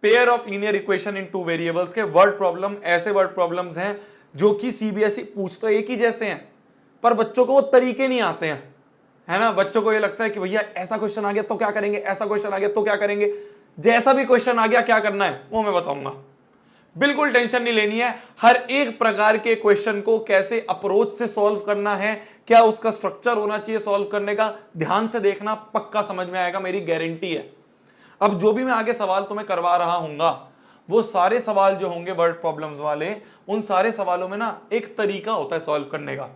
Pair of linear equation in two variables के word problem ऐसे word problems हैं जो कि सीबीएसई पूछता एक ही जैसे हैं, पर बच्चों को वो तरीके नहीं आते हैं, है ना। बच्चों को ये लगता है कि भैया ऐसा क्वेश्चन आ गया तो क्या करेंगे, ऐसा क्वेश्चन आ गया तो क्या करेंगे, जैसा भी क्वेश्चन आ गया क्या करना है वो मैं बताऊंगा। बिल्कुल टेंशन नहीं लेनी है, हर एक प्रकार के क्वेश्चन को कैसे अप्रोच से सॉल्व करना है, क्या उसका स्ट्रक्चर होना चाहिए सॉल्व करने का, ध्यान से देखना, पक्का समझ में आएगा, मेरी गारंटी है। अब जो भी मैं आगे सवाल तुम्हें करवा रहा हूंगा वो सारे सवाल जो होंगे वर्ड प्रॉब्लम्स वाले, उन सारे सवालों में ना एक तरीका होता है सॉल्व करने का।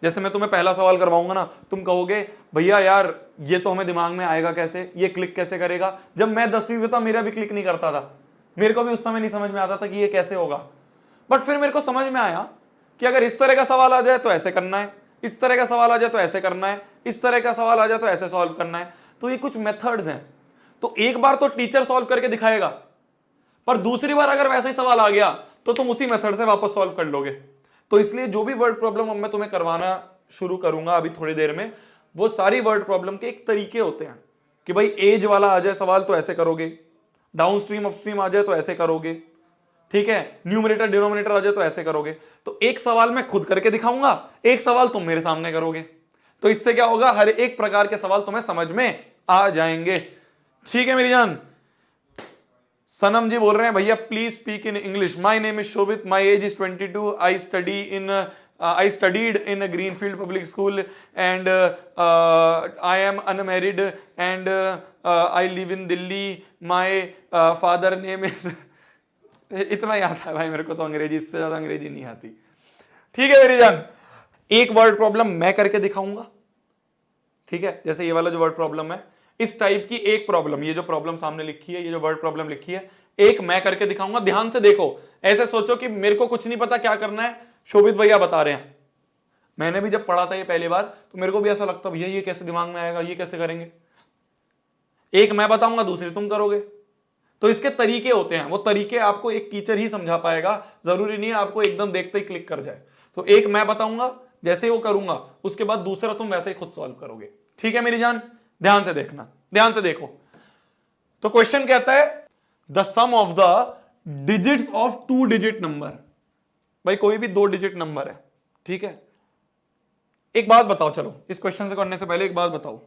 जैसे मैं तुम्हें पहला सवाल करवाऊंगा ना, तुम कहोगे भैया यार ये तो हमें दिमाग में आएगा कैसे, ये क्लिक कैसे करेगा। जब मैं 10वीं में था मेरा भी क्लिक नहीं करता था, मेरे को भी उस समय नहीं समझ में आता था कि ये कैसे होगा, बट फिर मेरे को समझ में आया कि अगर इस तरह का सवाल आ जाए तो ऐसे करना है, इस तरह का सवाल आ जाए तो ऐसे करना है, इस तरह का सवाल आ जाए तो ऐसे सॉल्व करना है। तो ये कुछ मेथड्स हैं। तो एक बार तो टीचर सॉल्व करके दिखाएगा, पर दूसरी बार अगर वैसा ही सवाल आ गया तो तुम उसी मेथड से वापस सॉल्व कर लोगे। तो इसलिए जो भी वर्ड प्रॉब्लम अब मैं तुम्हें करवाना शुरू करूंगा अभी थोड़ी देर में, वो सारी वर्ड प्रॉब्लम के एक तरीके होते हैं कि भाई एज वाला आ जाए सवाल तो ऐसे करोगे, डाउन स्ट्रीम अपस्ट्रीम आ जाए तो ऐसे करोगे, ठीक है, न्यूमरेटर डिनोमिनेटर आ जाए तो ऐसे करोगे। तो एक सवाल मैं खुद करके दिखाऊंगा, एक सवाल तुम मेरे सामने करोगे, तो इससे क्या होगा, हर एक प्रकार के सवाल तुम्हें समझ में आ जाएंगे। ठीक है मेरी जान। सनम जी बोल रहे हैं भैया please speak in English. My name is Shobhit, my age is 22, I studied in a Greenfield public school and I am unmarried and I live in Delhi. My father name is इतना ही आता है भाई मेरे को तो अंग्रेजी, इससे ज्यादा अंग्रेजी नहीं आती। ठीक है मेरी जान, एक वर्ड प्रॉब्लम मैं करके दिखाऊंगा, ठीक है, जैसे ये वाला जो वर्ड प्रॉब्लम है, इस टाइप की एक प्रॉब्लम, ये जो प्रॉब्लम सामने लिखी है, ये जो वर्ड प्रॉब्लम लिखी है, एक मैं करके दिखाऊंगा। ध्यान से देखो, ऐसे सोचो कि मेरे को कुछ नहीं पता क्या करना है, शोभित भैया बता रहे हैं। मैंने भी जब पढ़ा था ये पहली बार तो मेरे को भी ऐसा लगता भैया ये कैसे दिमाग में आएगा, ये कैसे करेंगे। एक मैं बताऊंगा, दूसरी तुम करोगे। तो इसके तरीके होते हैं, वो तरीके आपको एक टीचर ही समझा पाएगा, जरूरी नहीं है आपको एकदम देखते ही क्लिक कर जाए। तो एक मैं बताऊंगा, जैसे ही वो करूंगा उसके बाद दूसरा तुम वैसे ही खुद सॉल्व करोगे। ठीक है मेरी जान, ध्यान से देखना, ध्यान से देखो। तो क्वेश्चन कहता है the sum of the digits of 2 digit number. भाई कोई भी 2 डिजिट नंबर है, ठीक है। एक बात बताओ, चलो इस क्वेश्चन से करने से पहले एक बात बताओ,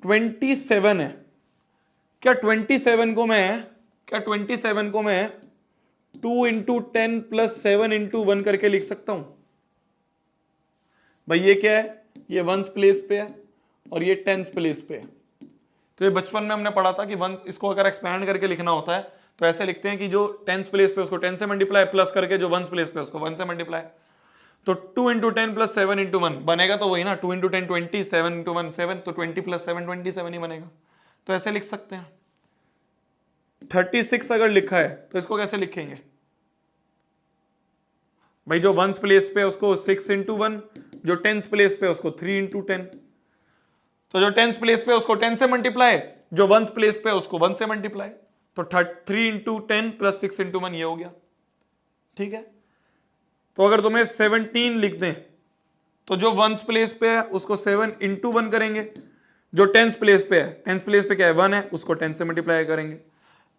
27 है, क्या 27 को मैं 2 इंटू 10 प्लस 7 इंटू 1 करके लिख सकता हूं? भाई ये क्या है, ये वंस प्लेस पे है और ये टेंस प्लेस पे है। तो ये बचपन में हमने पढ़ा था कि वंस, इसको अगर एक्सपैंड करके लिखना होता है तो ऐसे लिखते हैं कि जो टेंस प्लेस पे उसको 10 से मल्टीप्लाई, प्लस करके जो वंस प्लेस पे उसको 1 से मल्टीप्लाई। तो 2 इंटू 10 प्लस 7 इंटू 1 बनेगा तो वही ना, 2 इंटू 10 20, 7 इंटू 1 7, तो 20 प्लस 7 27 ही बनेगा। तो ऐसे लिख सकते हैं। 36 अगर लिखा है तो इसको कैसे लिखेंगे भाई, जो वंस प्लेस पे उसको 6 इंटू 1, जो टेंस प्लेस पे उसको 3 इंटू 10। तो जो टेंस प्लेस पे उसको 10 से मल्टीप्लाई, जो वंस प्लेस पे उसको 1 से मल्टीप्लाई, तो 3 इंटू 10 प्लस 6 इंटू 1 ये हो गया। ठीक है, तो अगर तुम्हें 17 लिख दें तो जो वंस प्लेस पे है उसको 7 इंटू 1 करेंगे, जो टेंस प्लेस पे है, टेंस प्लेस पे क्या है 1 है, उसको 10 से मल्टीप्लाई करेंगे।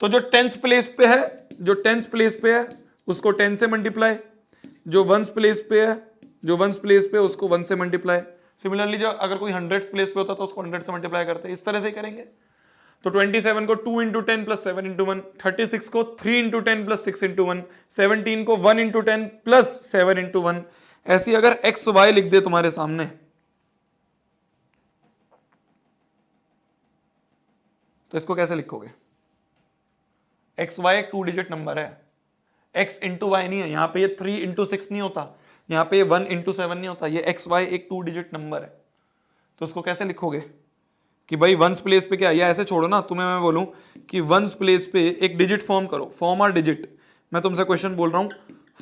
तो जो टेंस प्लेस पे है, जो टेंस प्लेस पे है उसको 10 से मल्टीप्लाई, जो वंस प्लेस पे है, जो वंस प्लेस पे उसको 1 से मल्टीप्लाई। सिमिलरली जो अगर कोई 100 प्लेस पे होता तो उसको 100 से मल्टीप्लाई करते हैं, इस तरह से ही करेंगे। तो 27 को 2 इंटू 10 प्लस 7 इंटू 1, 36 को 3 इंटू 10 प्लस 6 इंटू 1, 17 को 1 इंटू 10 प्लस 7 इंटू 1। ऐसी अगर एक्स वाई लिख दे तुम्हारे सामने तो इसको कैसे लिखोगे? एक्स वाई एक 2 डिजिट नंबर है, एक्स इंटू वाई नहीं है, यहां पे ये 3 इंटू 6 नहीं होता, यहां पे ये 1 इंटू 7 नहीं होता, ये एक्स वाई एक 2 डिजिट नंबर है। तो उसको कैसे लिखोगे कि भाई वंस प्लेस पे क्या, या ऐसे छोड़ो ना, तुम्हें मैं बोलूं कि वंस प्लेस पे एक डिजिट फॉर्म करो, फॉर्म आर डिजिट। मैं तुमसे क्वेश्चन बोल रहा हूं,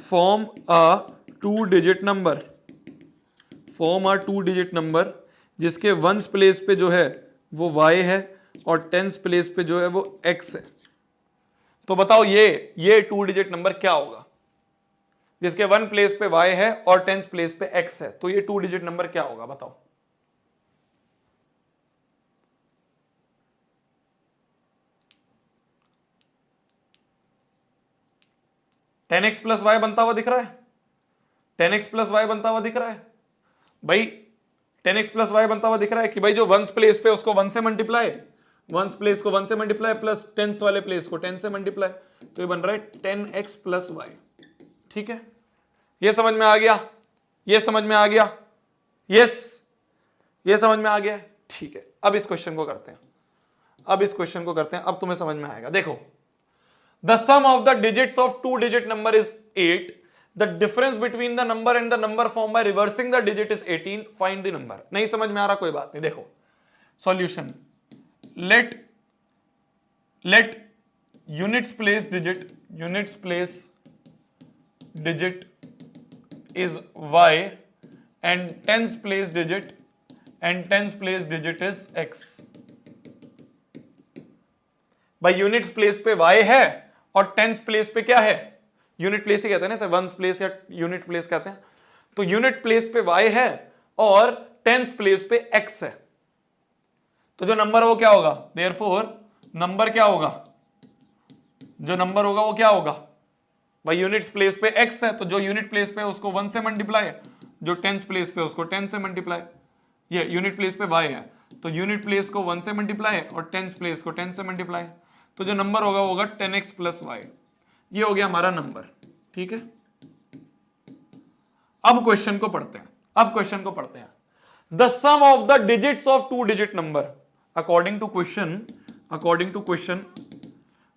form a 2 digit number, form our 2 digit number जिसके वंस प्लेस पे जो है वो y है और टेंस प्लेस पे जो है वो x है। तो बताओ ये 2 डिजिट नंबर क्या होगा जिसके 1 प्लेस पे y है और टेंस प्लेस पे x है? तो ये 2 डिजिट नंबर क्या होगा बताओ? 10x प्लस वाई बनता हुआ दिख रहा है, 10x प्लस वाई बनता हुआ दिख रहा है भाई, 10x प्लस वाई बनता हुआ दिख रहा है कि भाई जो वंस प्लेस पे उसको 1 से मल्टीप्लाई, वंस प्लेस को 1 से मल्टीप्लाई प्लस टेंस वाले प्लेस को 10 से मल्टीप्लाई, तो ये बन रहा है 10x प्लस वाई। ठीक है, ये समझ में आ गया, ये समझ में आ गया, यस ये समझ में आ गया। ठीक है, अब इस क्वेश्चन को करते हैं, अब इस क्वेश्चन को करते हैं, अब तुम्हें समझ में आएगा। देखो, the sum of the digits of 2 digit number is 8, the difference between the number and the number form by reversing the digit is 18, find the number. नहीं समझ में आ रहा, कोई बात नहीं। देखो solution, let units place digit is y and tens place digit is x। भाई यूनिट्स प्लेस पे y है और टेंस प्लेस पे क्या है, यूनिट प्लेस ही कहते हैं ना, वंस प्लेस या यूनिट प्लेस कहते हैं, तो यूनिट प्लेस पे y है और टेंस प्लेस पे x है, तो जो नंबर वो क्या होगा, देयरफॉर नंबर क्या होगा, जो नंबर होगा वो क्या होगा भाई, यूनिट्स प्लेस पे x है तो जो यूनिट प्लेस पे उसको 1 से मल्टीप्लाई, जो टेंस प्लेस पे उसको 10 से मल्टीप्लाई, ये यूनिट प्लेस पे y है तो यूनिट प्लेस को 1 से मल्टीप्लाई और टेंस प्लेस को 10 से मल्टीप्लाई, तो जो नंबर होगा वो होगा 10x प्लस वाई। ये हो गया हमारा नंबर। ठीक है, अब क्वेश्चन को पढ़ते हैं, अब क्वेश्चन को पढ़ते हैं। The sum of the digits of 2 digit number according to question,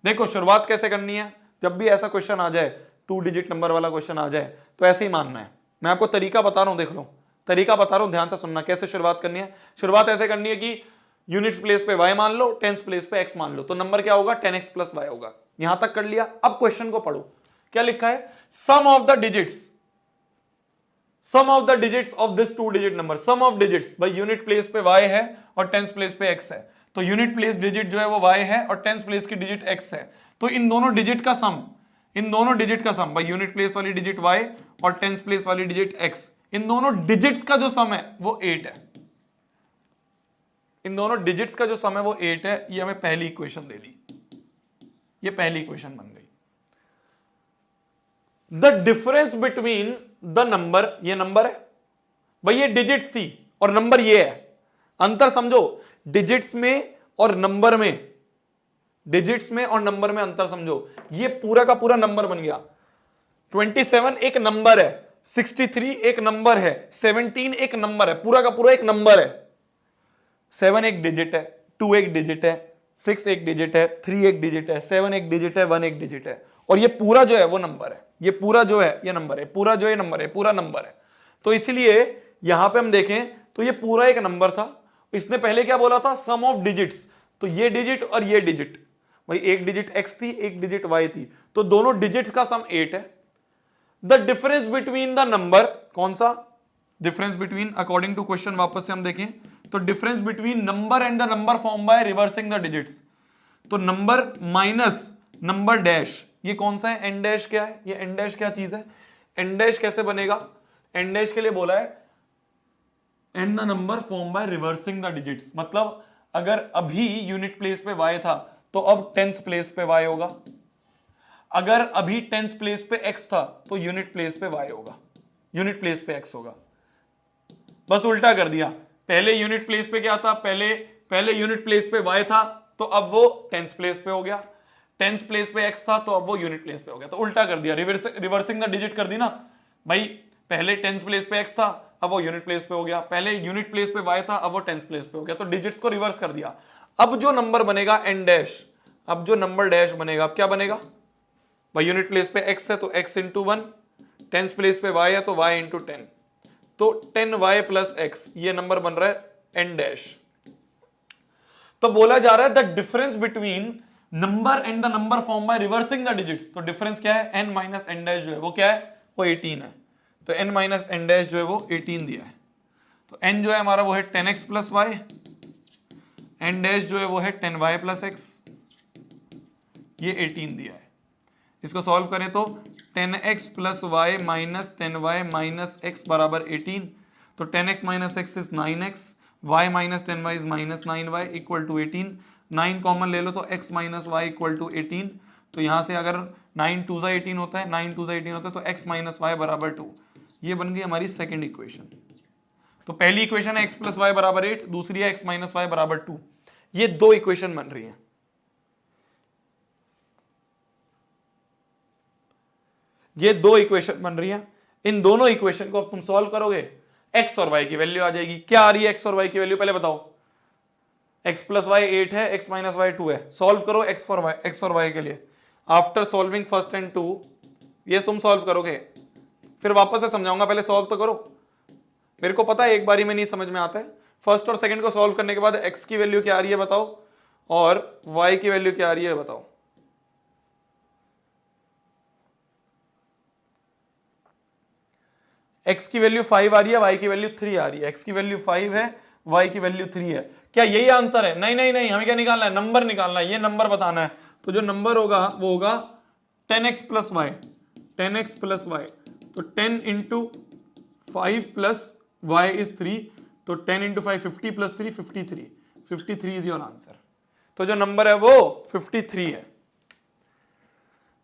देखो शुरुआत कैसे करनी है, जब भी ऐसा क्वेश्चन आ जाए 2 डिजिट नंबर वाला क्वेश्चन आ जाए तो ऐसे ही मानना है। मैं आपको तरीका बता रहा हूं, देख लो तरीका बता रहा हूं, ध्यान से सुनना कैसे शुरुआत करनी है। शुरुआत ऐसे करनी है कि यूनिट्स प्लेस पे y मान लो, टेंस प्लेस पे x मान लो, तो नंबर क्या होगा 10x प्लस वाई होगा। यहां तक कर लिया, अब क्वेश्चन को पढ़ो, क्या लिखा है, sum of the digits of this 2 digit number, sum of digits, भाई यूनिट प्लेस पे y है और टेंस प्लेस पे x है, तो यूनिट प्लेस डिजिट जो है वो y है और टेंस प्लेस की डिजिट x है, तो इन दोनों डिजिट का सम, भाई यूनिट प्लेस वाली डिजिट y और टेंस प्लेस वाली डिजिट x, इन दोनों डिजिट्स का जो सम है वो 8 है, इन दोनों डिजिट्स का जो सम है वो 8 है। ये हमें पहली इक्वेशन दे दी, ये पहली इक्वेशन बन गई। The difference between the number, ये नंबर है भाई, ये डिजिट्स थी और नंबर ये है, अंतर समझो डिजिट्स में और नंबर में, डिजिट्स में और नंबर में अंतर समझो। ये पूरा का पूरा नंबर बन गया, 27 एक नंबर है, 63 एक नंबर है, 17 एक नंबर है, पूरा का पूरा एक नंबर है। 7 एक डिजिट है, 2 एक डिजिट है, 6 एक डिजिट है, 3 एक डिजिट है, 7 एक डिजिट है, 1 एक डिजिट है, और ये पूरा जो है वो नंबर है, ये पूरा जो है ये नंबर है, पूरा जो है नंबर है, पूरा नंबर है। तो इसलिए यहां पे हम देखें तो ये पूरा एक नंबर था। इसने पहले क्या बोला था, सम ऑफ डिजिट्स, तो ये डिजिट और ये डिजिट, भाई एक डिजिट x थी एक डिजिट y थी, तो दोनों डिजिट्स का सम 8 है। The difference between the number, कौन सा difference between, according to question वापस से हम देखें तो difference between number and the number form by reversing the digits, तो नंबर माइनस नंबर डैश, ये कौन सा है, एन डैश क्या है, ये एन डैश क्या चीज है, एन डैश कैसे बनेगा, एन डैश के लिए बोला है and the number form by reversing the digits, मतलब अगर अभी यूनिट प्लेस पे y था तो अब टेंस प्लेस पे y होगा, अगर अभी टेंस प्लेस पे x था तो यूनिट प्लेस पे y होगा, यूनिट प्लेस पे x होगा। बस उल्टा कर दिया, पहले यूनिट प्लेस पे क्या था, पहले यूनिट प्लेस पे y था तो अब वो टेंस प्लेस पे हो गया, टेंस प्लेस पे x था तो अब वो यूनिट प्लेस पे हो गया, तो उल्टा कर दिया, रिवर्सिंग द डिजिट कर दी ना भाई, पहले टेंस प्लेस पे x था अब वो यूनिट प्लेस पे हो गया, पहले यूनिट प्लेस पे y था अब वो टेंस प्लेस पे हो गया, तो डिजिट्स को रिवर्स कर दिया। अब जो नंबर बनेगा एन डैश, अब जो नंबर डैश बनेगा अब क्या बनेगा भाई, यूनिट प्लेस पे x है तो x इंटू 1, टेंस प्लेस पे y है तो y इंटू 10, तो 10y प्लस x, ये नंबर बन रहा है एन डैश। तो बोला जा रहा है the difference between number and the number form by reversing the digits, तो डिफरेंस क्या है, n माइनस एन डैश जो है वो क्या है, वो 18 है, तो n माइनस एन डैश जो है वो 18 दिया है, तो n जो है हमारा वो है 10x plus Y, N dash जो है वो है 10y प्लस x, ये 18 दिया है। इसको सॉल्व करें तो 10x plus Y minus 10y minus x बराबर 18, तो 10x minus x is 9x, y minus 10y is minus 9y equal to 18, 9 common ले लो तो x minus Y equal to 18, तो यहां से अगर 9 2 18 होता है, 9 2 18 होता है, तो x माइनस वाई बराबर 2, ये बन गई हमारी सेकेंड इक्वेशन। तो पहली इक्वेशन है x प्लस वाई बराबर 8, दूसरी है x माइनस वाई बराबर 2। ये दो इक्वेशन बन रही है। ये दो इक्वेशन बन रही है। इन दोनों इक्वेशन को अब तुम सॉल्व करोगे, x और y की वैल्यू आ जाएगी। क्या आ रही है x और y की वैल्यू, पहले बताओ। x प्लस वाई 8 है, x माइनस वाई 2 है। सॉल्व करो x और y के लिए। आफ्टर सॉल्विंग फर्स्ट एंड 2, ये तुम सॉल्व करोगे, फिर वापस से समझाऊंगा, पहले सॉल्व तो करो। मेरे को पता है एक बारी में नहीं समझ में आता है। फर्स्ट और सेकंड को सॉल्व करने के बाद x की वैल्यू क्या आ रही है बताओ, और y की वैल्यू क्या आ रही है बताओ। x की वैल्यू 5 आ रही है, y की वैल्यू 3 आ रही है। x की वैल्यू 5 है, y की वैल्यू 3 है। क्या यही आंसर है? नहीं नहीं नहीं, हमें क्या निकालना है? नंबर निकालना है, ये नंबर बताना है। तो जो नंबर होगा वो होगा 10x plus Y, 10x plus Y. तो 10 इंटू 5 प्लस वाई इज 3, तो 10 into 5 50 plus 3 53, 53 is your answer. तो जो नंबर है वो 53 है,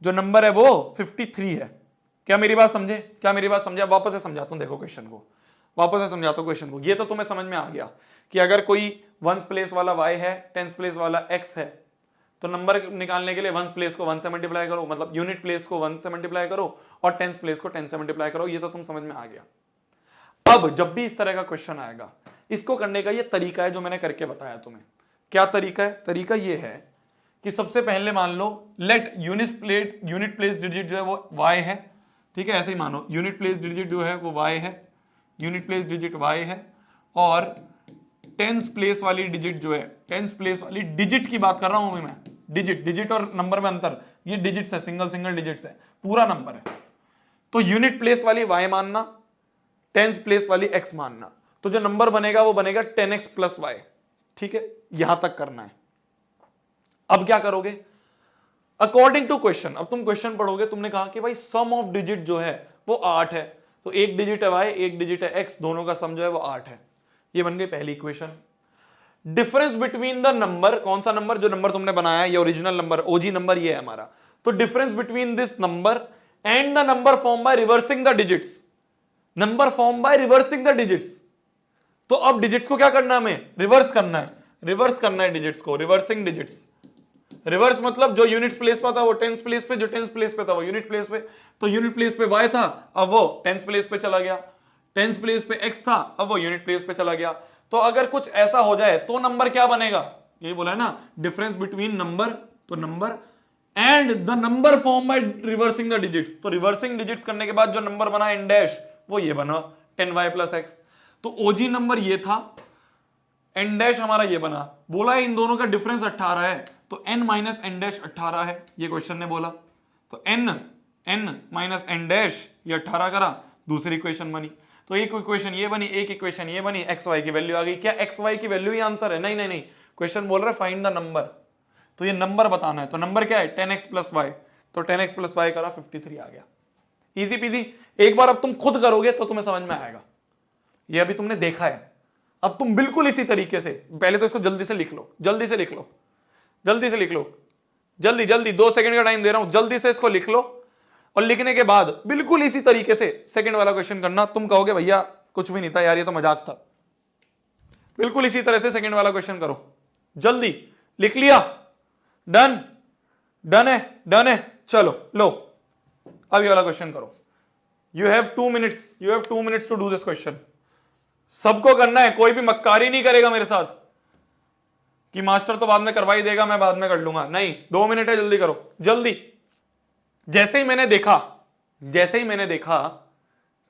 जो नंबर है वो 53 है। क्या मेरी बात समझे? क्या मेरी बात समझे? वापस से समझाता हूं, देखो क्वेश्चन को, वापस से समझाता हूं क्वेश्चन को। ये तो तुम्हें समझ में आ गया कि अगर कोई वंस प्लेस वाला y है, टेंस प्लेस वाला x है, तो नंबर निकालने के लिए वंस प्लेस को 1 से मल्टीप्लाई करो, मतलब यूनिट प्लेस को 1 से मल्टीप्लाई करो, और टेंस प्लेस को 10 से मल्टीप्लाई करो। ये तो तुम समझ में आ गया। अब जब भी इस तरह का क्वेश्चन आएगा, इसको करने का ये तरीका है जो मैंने करके बताया तुम्हें। क्या तरीका है? तरीका ये है कि सबसे पहले मान लो लेट यूनिट प्लेस डिजिट जो है वो y है, ठीक है, ऐसे ही मानो यूनिट प्लेस डिजिट जो है वो y है, यूनिट प्लेस डिजिट y है, और टेंस प्लेस वाली डिजिट जो है, टेंस प्लेस वाली डिजिट की बात कर रहा हूं मैं, डिजिट और नंबर में अंतर, ये डिजिट्स है, सिंगल डिजिट्स है, पूरा नंबर है। तो यूनिट प्लेस वाली y मानना, टेंस प्लेस वाली x मानना, तो जो नंबर बनेगा वो बनेगा 10x प्लस वाई। ठीक है, यहां तक करना है। अब क्या करोगे? अकॉर्डिंग टू क्वेश्चन, अब तुम क्वेश्चन पढ़ोगे, तुमने कहा कि भाई सम ऑफ डिजिट जो है वो 8 है, तो एक डिजिट है y, एक डिजिट है x, दोनों का सम जो है वो 8 है। ये बन गई पहली equation. Difference between the number, कौन सा नंबर? जो नंबर तुमने बनाया, ये ओरिजिनल नंबर, ओजी नंबर ये है हमारा। तो difference between this number and the number form by reversing the digits, number form by reversing the digits. तो अब डिजिट्स को क्या करना है? हमें रिवर्स करना है, रिवर्स करना है डिजिट्स को, रिवर्सिंग डिजिट्स। रिवर्स मतलब जो यूनिट प्लेस पे था वो टेंस प्लेस पे, जो टेंस प्लेस पे था वो यूनिट प्लेस पे। तो यूनिट प्लेस पे y था, अब वो टेंस प्लेस पे चला गया। टेंस प्लेस पे x था, अब वो यूनिट प्लेस पे चला गया। तो अगर कुछ ऐसा हो जाए तो नंबर क्या बनेगा? यही बोला है ना, डिफरेंस बिटवीन नंबर, तो number and the number form by reversing the digits. तो रिवर्सिंग डिजिट्स करने के बाद जो नंबर बना n डैश, वो ये बना 10y प्लस x। तो ओजी नंबर ये था, n डैश हमारा ये बना। बोला है इन दोनों का डिफरेंस 18 है, तो n माइनस n डैश 18 है, ये क्वेश्चन ने बोला। तो n माइनस n डैश ये 18 करा, दूसरी इक्वेशन बनी। तो एक इक्वेशन ये बनी, एक इक्वेशन ये बनी, एक्स वाई की वैल्यू आ गई। क्या एक्स वाई की वैल्यू ही आंसर है? नहीं नहीं नहीं, क्वेश्चन बोल रहा है फाइंड द नंबर, तो ये नंबर बताना है। तो नंबर क्या है? 10x plus Y. तो 10x प्लस वाई करा, 53 आ गया। Easy PG. एक बार अब तुम खुद करोगे तो तुम्हें समझ में आएगा। ये अभी तुमने देखा है, अब तुम बिल्कुल इसी तरीके से, पहले तो इसको जल्दी से लिख लो, जल्दी से लिख लो, जल्दी से लिख लो, जल्दी जल्दी, 2 सेकंड का टाइम दे रहा हूं, जल्दी से इसको लिख लो। और लिखने के बाद बिल्कुल इसी तरीके से सेकंड वाला क्वेश्चन करना। तुम कहोगे भैया कुछ भी नहीं था यार, ये तो मजाक था। बिल्कुल इसी तरह से सेकंड वाला क्वेश्चन करो, जल्दी। लिख लिया? डन? डन है? डन है, चलो लो अब ये वाला क्वेश्चन करो। You have 2 minutes, you have 2 minutes to do this question. सबको करना है, कोई भी मक्कारी नहीं करेगा मेरे साथ कि मास्टर तो बाद में करवाई देगा, मैं बाद में कर लूंगा। नहीं, 2 मिनट है, जल्दी करो, जल्दी। जैसे ही मैंने देखा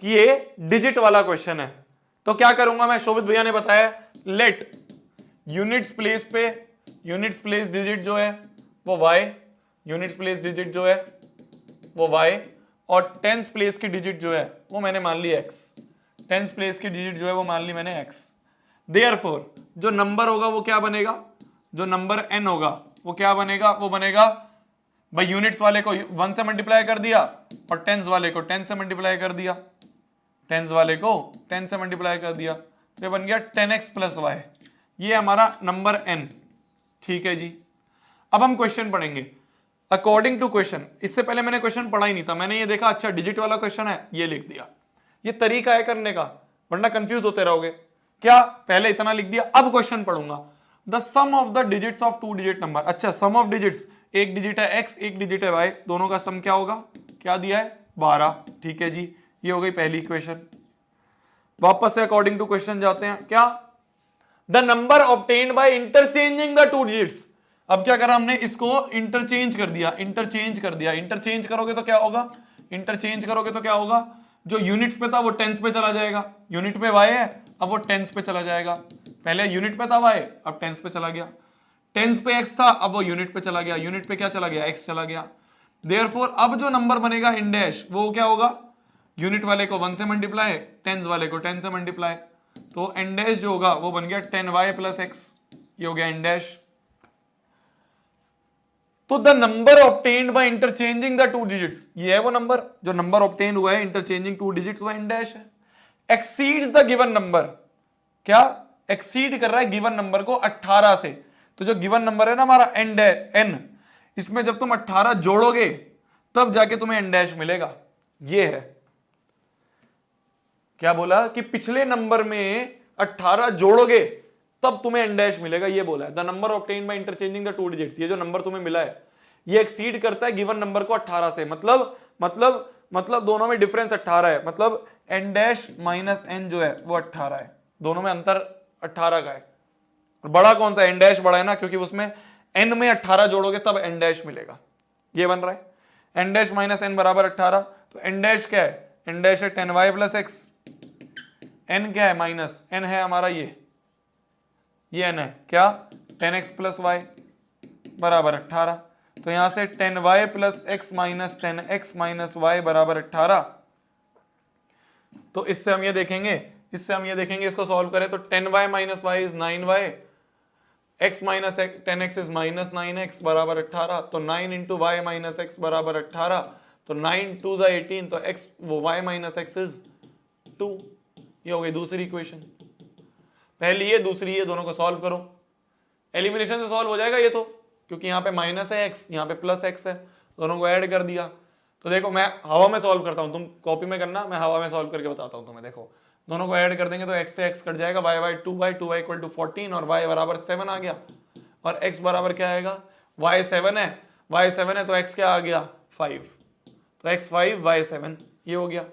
कि ये डिजिट वाला क्वेश्चन है, तो क्या करूंगा मैं? शोभित भैया ने बताया, लेट यूनिट्स प्लेस पे, यूनिट्स प्लेस डिजिट जो है वो y, यूनिट्स प्लेस डिजिट जो है वो y, और टेंस प्लेस की डिजिट जो है वो मैंने मान ली x, टेंस प्लेस की डिजिट जो है वो मान ली मैंने x। देयरफॉर जो नंबर होगा वो क्या बनेगा? जो नंबर n होगा वो क्या बनेगा? वो बनेगा भाई यूनिट्स वाले को 1 से मल्टीप्लाई कर दिया और टेंस वाले को 10 से मल्टीप्लाई कर दिया, टेंस वाले को 10 से मल्टीप्लाई कर दिया, तो ये बन गया 10x प्लस वाई। ये हमारा नंबर n। ठीक है जी, अब हम क्वेश्चन पढ़ेंगे। अकॉर्डिंग टू क्वेश्चन, इससे पहले मैंने क्वेश्चन पढ़ा ही नहीं था, मैंने ये देखा अच्छा डिजिट वाला क्वेश्चन है, ये लिख दिया। ये तरीका है करने का, वरना कंफ्यूज होते रहोगे। क्या पहले इतना लिख दिया, अब क्वेश्चन पढ़ूंगा। The sum of the digits of two digit number. अच्छा सम ऑफ डिजिट्स, एक डिजिट है x, एक डिजिट है y, दोनों का सम क्या होगा, क्या दिया है 12। ठीक है जी, ये हो गई पहली इक्वेशन। वापस से अकॉर्डिंग टू क्वेश्चन जाते हैं। क्या, the number obtained by interchanging the two digits. अब क्या करा हमने, इसको इंटरचेंज कर दिया, इंटरचेंज कर दिया। इंटरचेंज करोगे तो क्या होगा, इंटरचेंज करोगे तो क्या होगा, जो यूनिट्स पे था वो टेंस पे चला जाएगा। यूनिट पे y है, अब वो टेंस पे चला जाएगा। पहले यूनिट पे था y, अब टेंस पे चला गया। टेंस पे x था, अब वो यूनिट पे चला गया। यूनिट पे क्या चला गया, x चला गया। देयरफॉर अब जो नंबर बनेगा इन डैश, वो क्या होगा, यूनिट वाले को 1 से मल्टीप्लाई, टेंस वाले को 10 से मल्टीप्लाई। तो एन डैश जो होगा वो बन गया 10y प्लस x, ये हो गया एन डैश। तो the number obtained by interchanging the two digits, ये है वो नंबर, जो नंबर ऑब्टेन हुआ है इंटरचेंजिंग टू डिजिट्स, वो एन डैश है। एक्सीड्स द गिवन नंबर, क्या एक्सीड कर रहा है गिवन नंबर को 18 से। तो जो गिवन नंबर है ना हमारा एन, इसमें जब तुम 18 जोड़ोगे तब जाके तुम्हें एन डैश मिलेगा। ये है, क्या बोला कि पिछले नंबर में 18 जोड़ोगे तब तुम्हें एन डैश मिलेगा, ये बोला है। The number obtained by interchanging the two digits, ये जो नंबर तुम्हें मिला है ये एक्सीड करता है गिवन नंबर को 18 से। मतलब दोनों में डिफरेंस 18 है, मतलब एन डैश माइनस एन जो है वो 18 है, दोनों में अंतर 18 का है। और बड़ा कौन सा, एन डैश बड़ा है ना, क्योंकि उसमें एन में 18 जोड़ोगे तब एन डैश मिलेगा। ये बन रहा है एन डैश माइनस एन बराबर 18। तो एन डैश क्या है, एन डैश है 10y प्लस एक्स, एन क्या है माइनस, एन है हमारा ये एन है क्या 10x प्लस वाई बराबर 18। तो यहां से 10y plus X minus 10x minus Y बराबर 18। तो इससे हम ये देखेंगे, इसको सॉल्व करें तो 10y minus Y is 9y, x minus 10x is minus 9x बराबर 18। तो 9 इंटू वाई माइनस एक्स बराबर 18। तो 9 2 जा 18, तो x वो y माइनस एक्स इज 2। ये हो गई दूसरी इक्वेशन। पहली ये, दूसरी ये, दोनों को सॉल्व करो, एलिमिनेशन से सॉल्व हो जाएगा ये तो, क्योंकि यहाँ पे माइनस है x, यहाँ पे प्लस x है, दोनों को ऐड कर दिया। तो देखो मैं हवा में सॉल्व करता हूँ, तुम कॉपी में करना, मैं हवा में सॉल्व करके बताता हूँ तुम्हें। देखो दोनों को ऐड कर देंगे तो x से x कट जाएगा, y 2y इक्वल टू 14 और y बराबर 7 आ गया। और x बराबर क्या आएगा, y 7 है तो x क्या आ गया 5, तो x 5 y 7, ये हो गया।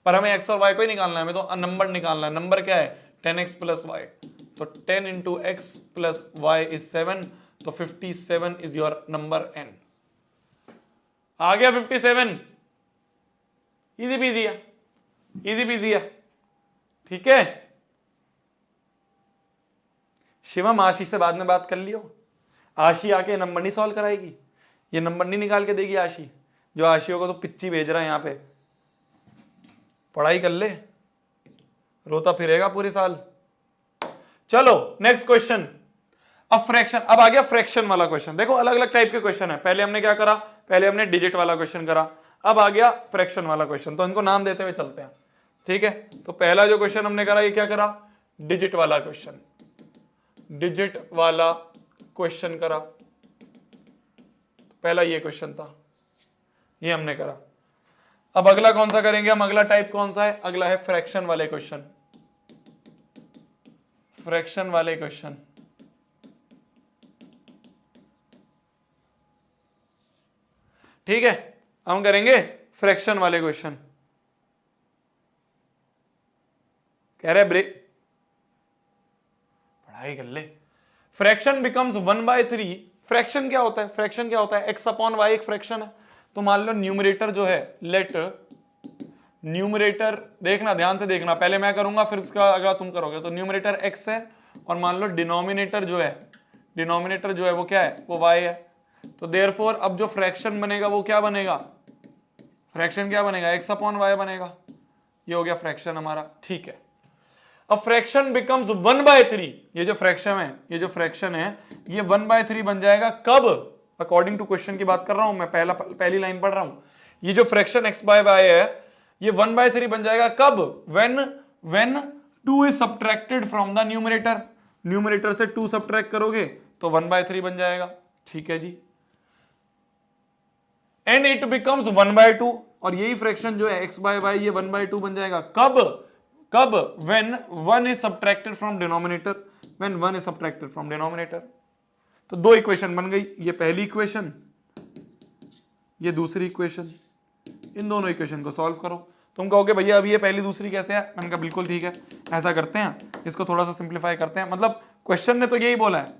पर हमें x और y को ही निकालना है, हमें तो नंबर निकालना है। नंबर क्या है 10x प्लस वाई, तो 10 into X plus Y is 7, तो 57 इज योर नंबर n। आ गया 57, इजी पीजी है, ठीक है। शिवम आशी से बाद में बात कर लियो, आशी आके नंबर नहीं सॉल्व कराएगी, ये नंबर नहीं निकाल के देगी आशी। जो आशियों को तो पिच्ची भेज रहा है यहाँ पे, पढ़ाई कर ले, रोता फिरेगा पूरे साल। चलो नेक्स्ट क्वेश्चन, अब फ्रैक्शन, अब आ गया फ्रैक्शन वाला क्वेश्चन। देखो अलग अलग टाइप के क्वेश्चन है, पहले हमने क्या करा, पहले हमने डिजिट वाला क्वेश्चन करा, अब आ गया फ्रैक्शन वाला क्वेश्चन। तो इनको नाम देते हुए चलते हैं, ठीक है। तो पहला जो क्वेश्चन हमने करा, ये क्या करा, डिजिट वाला क्वेश्चन, डिजिट वाला क्वेश्चन करा। पहला ये क्वेश्चन था, ये हमने करा। अब अगला कौन सा करेंगे हम, अगला टाइप कौन सा है, अगला है फ्रैक्शन वाले क्वेश्चन, फ्रैक्शन वाले क्वेश्चन। ठीक है, हम करेंगे फ्रैक्शन वाले क्वेश्चन। कह रहे ब्रेक, पढ़ाई कर ले। Fraction becomes 1/3। फ्रैक्शन क्या होता है, फ्रैक्शन क्या होता है, एक्स अपॉन वाई एक फ्रैक्शन है। तो मान लो न्यूमरेटर जो है, लेट न्यूमरेटर, देखना ध्यान से देखना, पहले मैं करूंगा फिर उसका अगला तुम करोगे। तो न्यूमरेटर एक्स है और मान लो डिनोमिनेटर जो है वो क्या है, वो वाई है। तो देयरफॉर अब जो फ्रैक्शन बनेगा वो क्या बनेगा, फ्रैक्शन क्या बनेगा, एक्स अपॉन वाई बनेगा। ये हो गया फ्रैक्शन हमारा, ठीक है। अब फ्रैक्शन बिकम्स 1/3। ये जो फ्रैक्शन है ये 1/3 बन जाएगा कब, अकॉर्डिंग टू क्वेश्चन की बात कर रहा हूं मैं, पहली लाइन पढ़ रहा हूं। ये जो फ्रैक्शन x बाय y है ये 1/3 बन जाएगा कब, when 2 is subtracted from the numerator। Numerator से 2 सब्ट्रैक्ट करोगे तो 1/3 बन जाएगा, ठीक है जी। एंड इट बिकम्स 1/2, और यही फ्रैक्शन जो है x बाय वाई ये 1/2 बन जाएगा। कब कब when 1 is subtracted from denominator, when 1 is subtracted from denominator. तो दो इक्वेशन बन गई, ये पहली इक्वेशन, ये दूसरी इक्वेशन। इन दोनों इक्वेशन को सॉल्व करो। तुम कहोगे भैया अभी ये पहली दूसरी कैसे है, मैंने कहा बिल्कुल ठीक है, ऐसा करते हैं, इसको थोड़ा सा सिंप्लीफाई करते हैं। मतलब क्वेश्चन ने तो यही बोला है,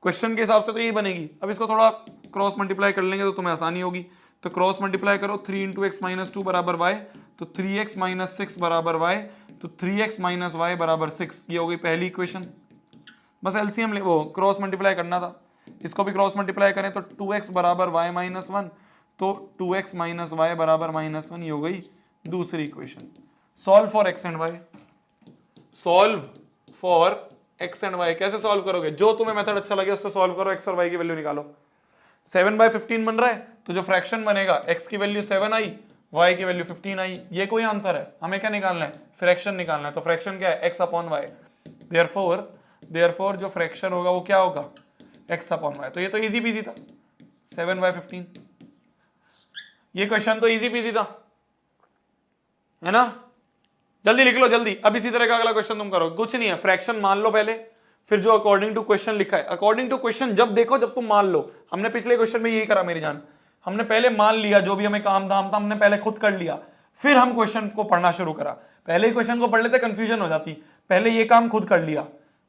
क्वेश्चन के हिसाब से तो यही बनेगी। अब इसको थोड़ा क्रॉस मल्टीप्लाई कर लेंगे तो तुम्हें आसानी होगी। तो क्रॉस मल्टीप्लाई करो, 3 × x - 2 बराबर y, तो 3x - 6 बराबर y, तो 3x - y बराबर 6। ये हो गई पहली इक्वेशन। बस एलसीएम ले, वो क्रॉस मल्टीप्लाई करना था। इसको भी क्रॉस मल्टीप्लाई करें तो 2x बराबर y - 1, तो 2x - y बराबर -1। ये हो गई दूसरी equation. Solve for x and y, solve for x and y। कैसे सॉल्व करोगे, जो तुम्हें मेथड अच्छा लगे उससे सॉल्व करो, x और y की वैल्यू निकालो। 7/15 बन रहा है तो जो फ्रैक्शन बनेगा, x की वैल्यू 7 आई, y की वैल्यू 15 आई। ये कोई आंसर है, हमें क्या निकालना है, फ्रैक्शन निकालना है। तो फ्रैक्शन क्या है, x/y। देयरफॉर जो फ्रैक्शन होगा वो क्या होगा, x/y। तो ये तो इजी पीजी था, 7/15। ये क्वेश्चन तो इजी पीजी था, है ना। जल्दी लिख लो जल्दी। अब इसी तरह का अगला क्वेश्चन तुम करो, कुछ नहीं है, फ्रैक्शन मान लो पहले, फिर जो अकॉर्डिंग टू क्वेश्चन लिखा है, अकॉर्डिंग टू क्वेश्चन जब देखो जब तुम मान लो। हमने पिछले क्वेश्चन में यही करा मेरी जान, हमने पहले मान लिया, जो भी हमें काम धाम था हमने पहले खुद कर लिया, फिर हम क्वेश्चन को पढ़ना शुरू करा। पहले ही क्वेश्चन को पढ़ लेते कंफ्यूजन हो जाती, पहले ये काम खुद कर लिया,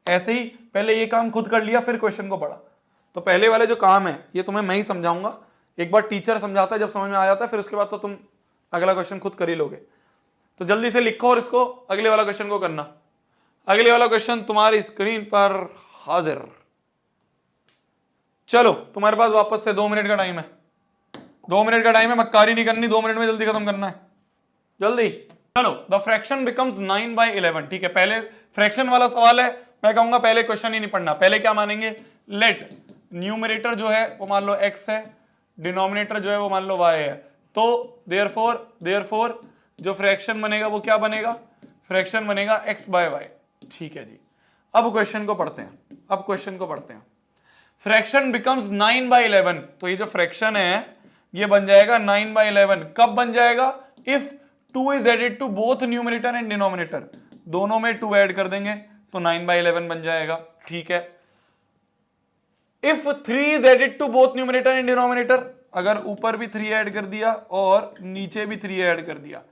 ऐसे ही पहले ये काम खुद कर लिया फिर क्वेश्चन को पढ़ा। तो पहले वाले जो काम है ये तुम्हें मैं ही समझाऊंगा, एक बार टीचर समझाता है, जब समझ में आ जाता है फिर उसके बाद तो तुम अगला क्वेश्चन खुद कर ही लोगे। तो जल्दी से लिखो और इसको अगले वाला क्वेश्चन को करना। अगले वाला क्वेश्चन तुम्हारी स्क्रीन पर हाजिर। चलो तुम्हारे पास वापस से 2 मिनट का टाइम है, 2 मिनट का टाइम है, मक्कारी नहीं करनी, 2 मिनट में जल्दी खत्म करना है, जल्दी। चलो, द फ्रैक्शन बिकम्स 9/11। ठीक है, पहले फ्रैक्शन वाला सवाल है, मैं कहूंगा पहले क्वेश्चन ही नहीं पढ़ना। पहले क्या मानेंगे, लेट न्यूमरेटर जो है वो मान लो x है, डिनोमिनेटर जो है वो मान लो y है। तो देयरफॉर जो फ्रैक्शन बनेगा वो क्या बनेगा, फ्रैक्शन बनेगा x/y। ठीक है जी, अब क्वेश्चन को पढ़ते हैं, फ्रैक्शन बिकम्स 9/11। तो ये जो फ्रैक्शन है ये बन जाएगा 9/11। कब बन जाएगा, if 2 is added to both numerator and denominator, दोनों में 2 ऐड कर देंगे तो 9/11 बन जाएगा। ठीक है, if 3 is added to both numerator and denominator, अगर ऊपर भी 3 ऐड कर दिया और नीचे भी 3 ऐड कर दिया,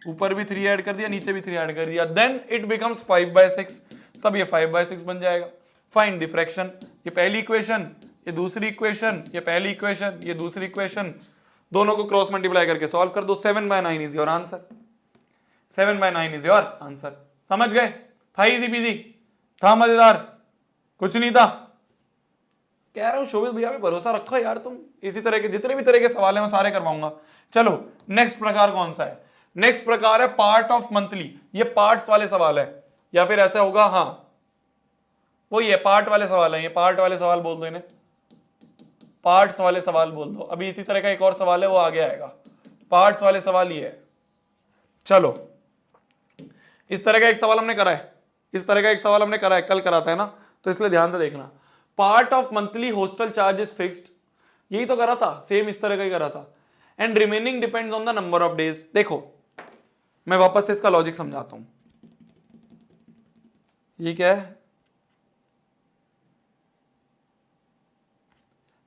ऊपर भी 3 ऐड कर दिया नीचे भी 3 ऐड कर दिया, देन इट बिकम्स 5/6। तब ये 5/6 बन जाएगा। फाइंड द फ्रैक्शन, ये पहली इक्वेशन, ये दूसरी इक्वेशन, ये पहली इक्वेशन, ये दूसरी इक्वेशन, दोनों को क्रॉस मल्टीप्लाई करके सॉल्व कर दो। 7/9 is your answer, 7/9 is your answer. समझ गए, था इजी पीजी, था मजेदार, कुछ नहीं था। कह रहा हूं शोभित भैया पे भरोसा रखो यार तुम, इसी तरह के जितने भी तरह के सवाल हैं मैं सारे करवाऊंगा। चलो नेक्स्ट प्रकार कौन सा है, नेक्स्ट प्रकार है पार्ट ऑफ मंथली। ये पार्ट्स वाले सवाल है, या फिर ऐसा होगा, हाँ वो ये पार्ट वाले सवाल है, ये पार्ट वाले सवाल बोल दो इन्हें, पार्ट्स वाले सवाल बोल दो। अभी इसी तरह का एक और सवाल है वो आगे आएगा, पार्ट्स वाले सवाल ये है। चलो इस तरह का एक सवाल हमने करा है, इस तरह का एक सवाल हमने करा है, कल कराता है ना, तो इसलिए ध्यान से देखना। Part of monthly hostel charge is fixed, यही तो करा था, सेम इस तरह का ही करा था। And remaining depends on the number of days. देखो मैं वापस से इसका लॉजिक समझाता हूं, ये क्या है,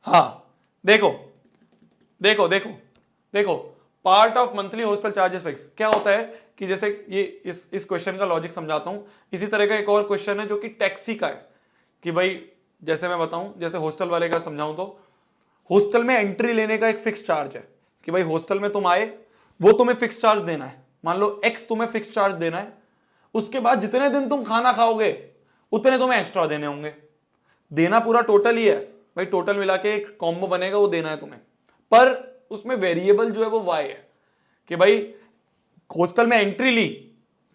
हाँ देखो देखो देखो देखो, part of monthly hostel charges fix क्या होता है कि जैसे ये इस क्वेश्चन का लॉजिक समझाता हूं। इसी तरह का एक और क्वेश्चन है जो कि टैक्सी का है, कि भाई जैसे मैं बताऊं, जैसे हॉस्टल वाले का समझाऊं तो हॉस्टल में एंट्री लेने का एक फिक्स चार्ज है, कि भाई हॉस्टल में तुम आए वो तुम्हें फिक्स चार्ज देना है, मान लो x तुम्हें फिक्स चार्ज देना है, उसके बाद जितने दिन तुम खाना खाओगे उतने तुम्हें एक्स्ट्रा देने होंगे। देना पूरा टोटल ही है भाई, टोटल मिला के एक कॉम्बो बनेगा वो देना है तुम्हें, पर उसमें वेरिएबल जो है वो y है, कि भाई हॉस्टल में एंट्री ली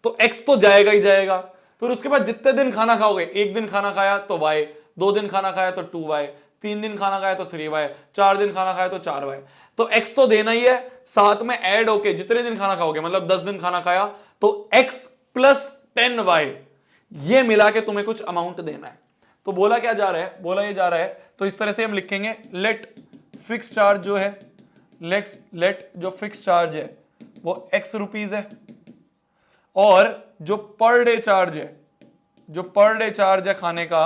तो x तो जाएगा ही जाएगा, फिर उसके बाद जितने दिन खाना खाओगे, 1 दिन खाना खाया तो y, 2 दिन खाना खाया तो 2y, 3 दिन खाना खाया तो 3y, 4 दिन खाना खाया तो 4y, तो x तो देना ही है, साथ में ऐड होके जितने दिन खाना खाओगे, मतलब 10 दिन खाना खाया तो x + 10y, ये मिला के तुम्हें कुछ अमाउंट देना है। तो बोला क्या जा रहा है, बोला ये जा रहा है, तो इस तरह से हम लिखेंगे, लेट फिक्स चार्ज जो है लेट जो फिक्स चार्ज है वो x रुपीज है और जो पर डे चार्ज है, जो पर डे चार्ज है खाने का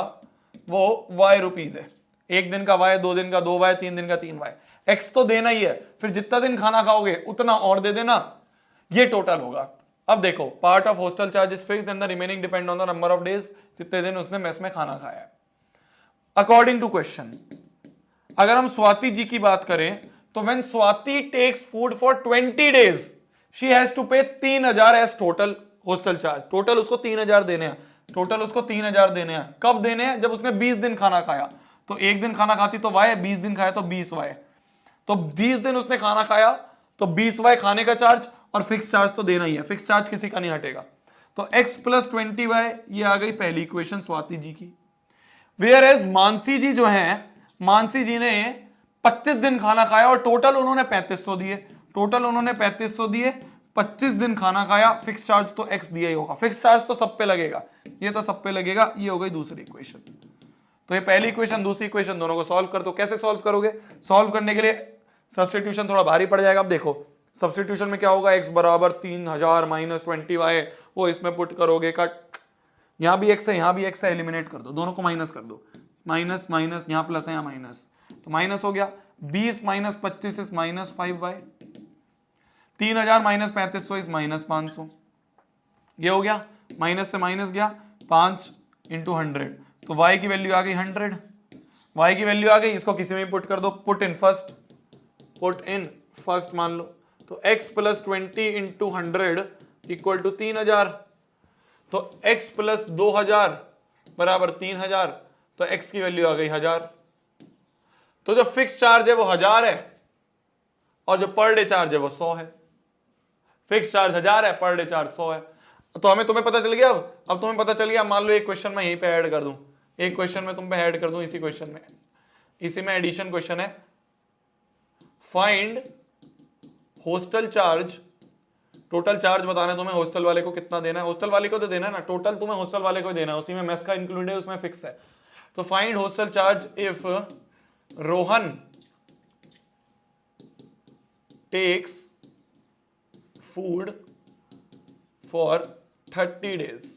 वो y रुपीज है। एक दिन का y, 2 दिन का 2y, 3 दिन का 3y। x तो देना ही है, फिर जितना दिन खाना खाओगे उतना और दे देना, ये टोटल होगा। अब देखो, part of hostel charge is fixed and the remaining depend on the number of days, जितने दिन उसने मेस में खाना खाया है। अकॉर्डिंग टू क्वेश्चन, अगर हम स्वाति जी की बात करें तो when Swati takes food for 20 days she has to pay 3000 as total hostel charge. Total उसको 3000 देने हैं, टोटल उसको 3000 देने हैं। कब देने हैं? जब उसने 20 दिन खाना खाया। तो एक दिन खाना खाती तो वाई, 20 दिन खाया तो 20 वाई। तो 20 दिन उसने खाना खाया तो 20 वाई खाने का चार्ज, और फिक्स चार्ज तो देना ही है, फिक्स चार्ज किसी का नहीं हटेगा। तो x प्लस 20y, ये आ गई पहली इक्वेशन स्वाति जी की। वेयर एज मानसी जी जो है, मानसी जी ने 25 दिन खाना खाया और टोटल उन्होंने 3500 दिए, टोटल उन्होंने 3500 दिए, 25 दिन खाना खाया, फिक्स चार्ज तो x दिया ही होगा, फिक्स चार्ज तो सब पे लगेगा, ये तो सब पे लगेगा। ये हो गई दूसरी इक्वेशन। तो ये पहली इक्वेशन, दूसरी इक्वेशन दोनों को सॉल्व कर दो। कैसे सॉल्व करोगे? सॉल्व करने के लिए सब्स्टिट्यूशन थोड़ा भारी पड़ जाएगा। अब देखो सब्स्टिट्यूशन में क्या होगा, x बराबर 3000 माइनस 20y, वो इसमें पुट करोगे, कट, यहां भी x है यहां भी x है, एलिमिनेट कर दो, दोनों को माइनस कर दो, माइनस माइनस, यहां प्लस है यहां माइनस, तो माइनस हो गया। 20 minus 25 is minus 5y, 3000 minus 3500 is minus 500, ये हो गया, माइनस से माइनस गया, 5 इंटू 100, तो y की वैल्यू आ गई 100, y की वैल्यू आ गई, इसको किसी में पुट कर दो, put in first, put in first मान लो, तो x plus 20 into 100 equal to 3000, तो x प्लस 2000 बराबर 3000, तो x की वैल्यू आ गई 1000। तो जो फिक्स चार्ज है वो 1000 है और जो पर डे चार्ज है वो 100 है। फिक्स चार्ज 1000 है, पर डे चार्ज 100 है। तो हमें तुम्हें पता चल गया। अब तुम्हें पता चल गया, मान लो एक क्वेश्चन में यहीं पे ऐड कर दूं, एक क्वेश्चन में तुम पे ऐड कर दूं, इसी क्वेश्चन में, इसी में एडिशन क्वेश्चन है, find hostel charge, total charge बताना है तुम्हें, हॉस्टल वाले को कितना देना है, हॉस्टल वाले को तो देना है ना, टोटल तुम्हें हॉस्टल वाले को देना है, उसी में मेस का इंक्लूड है, उसमें फिक्स है। तो find hostel charge if Rohan takes food for 30 days,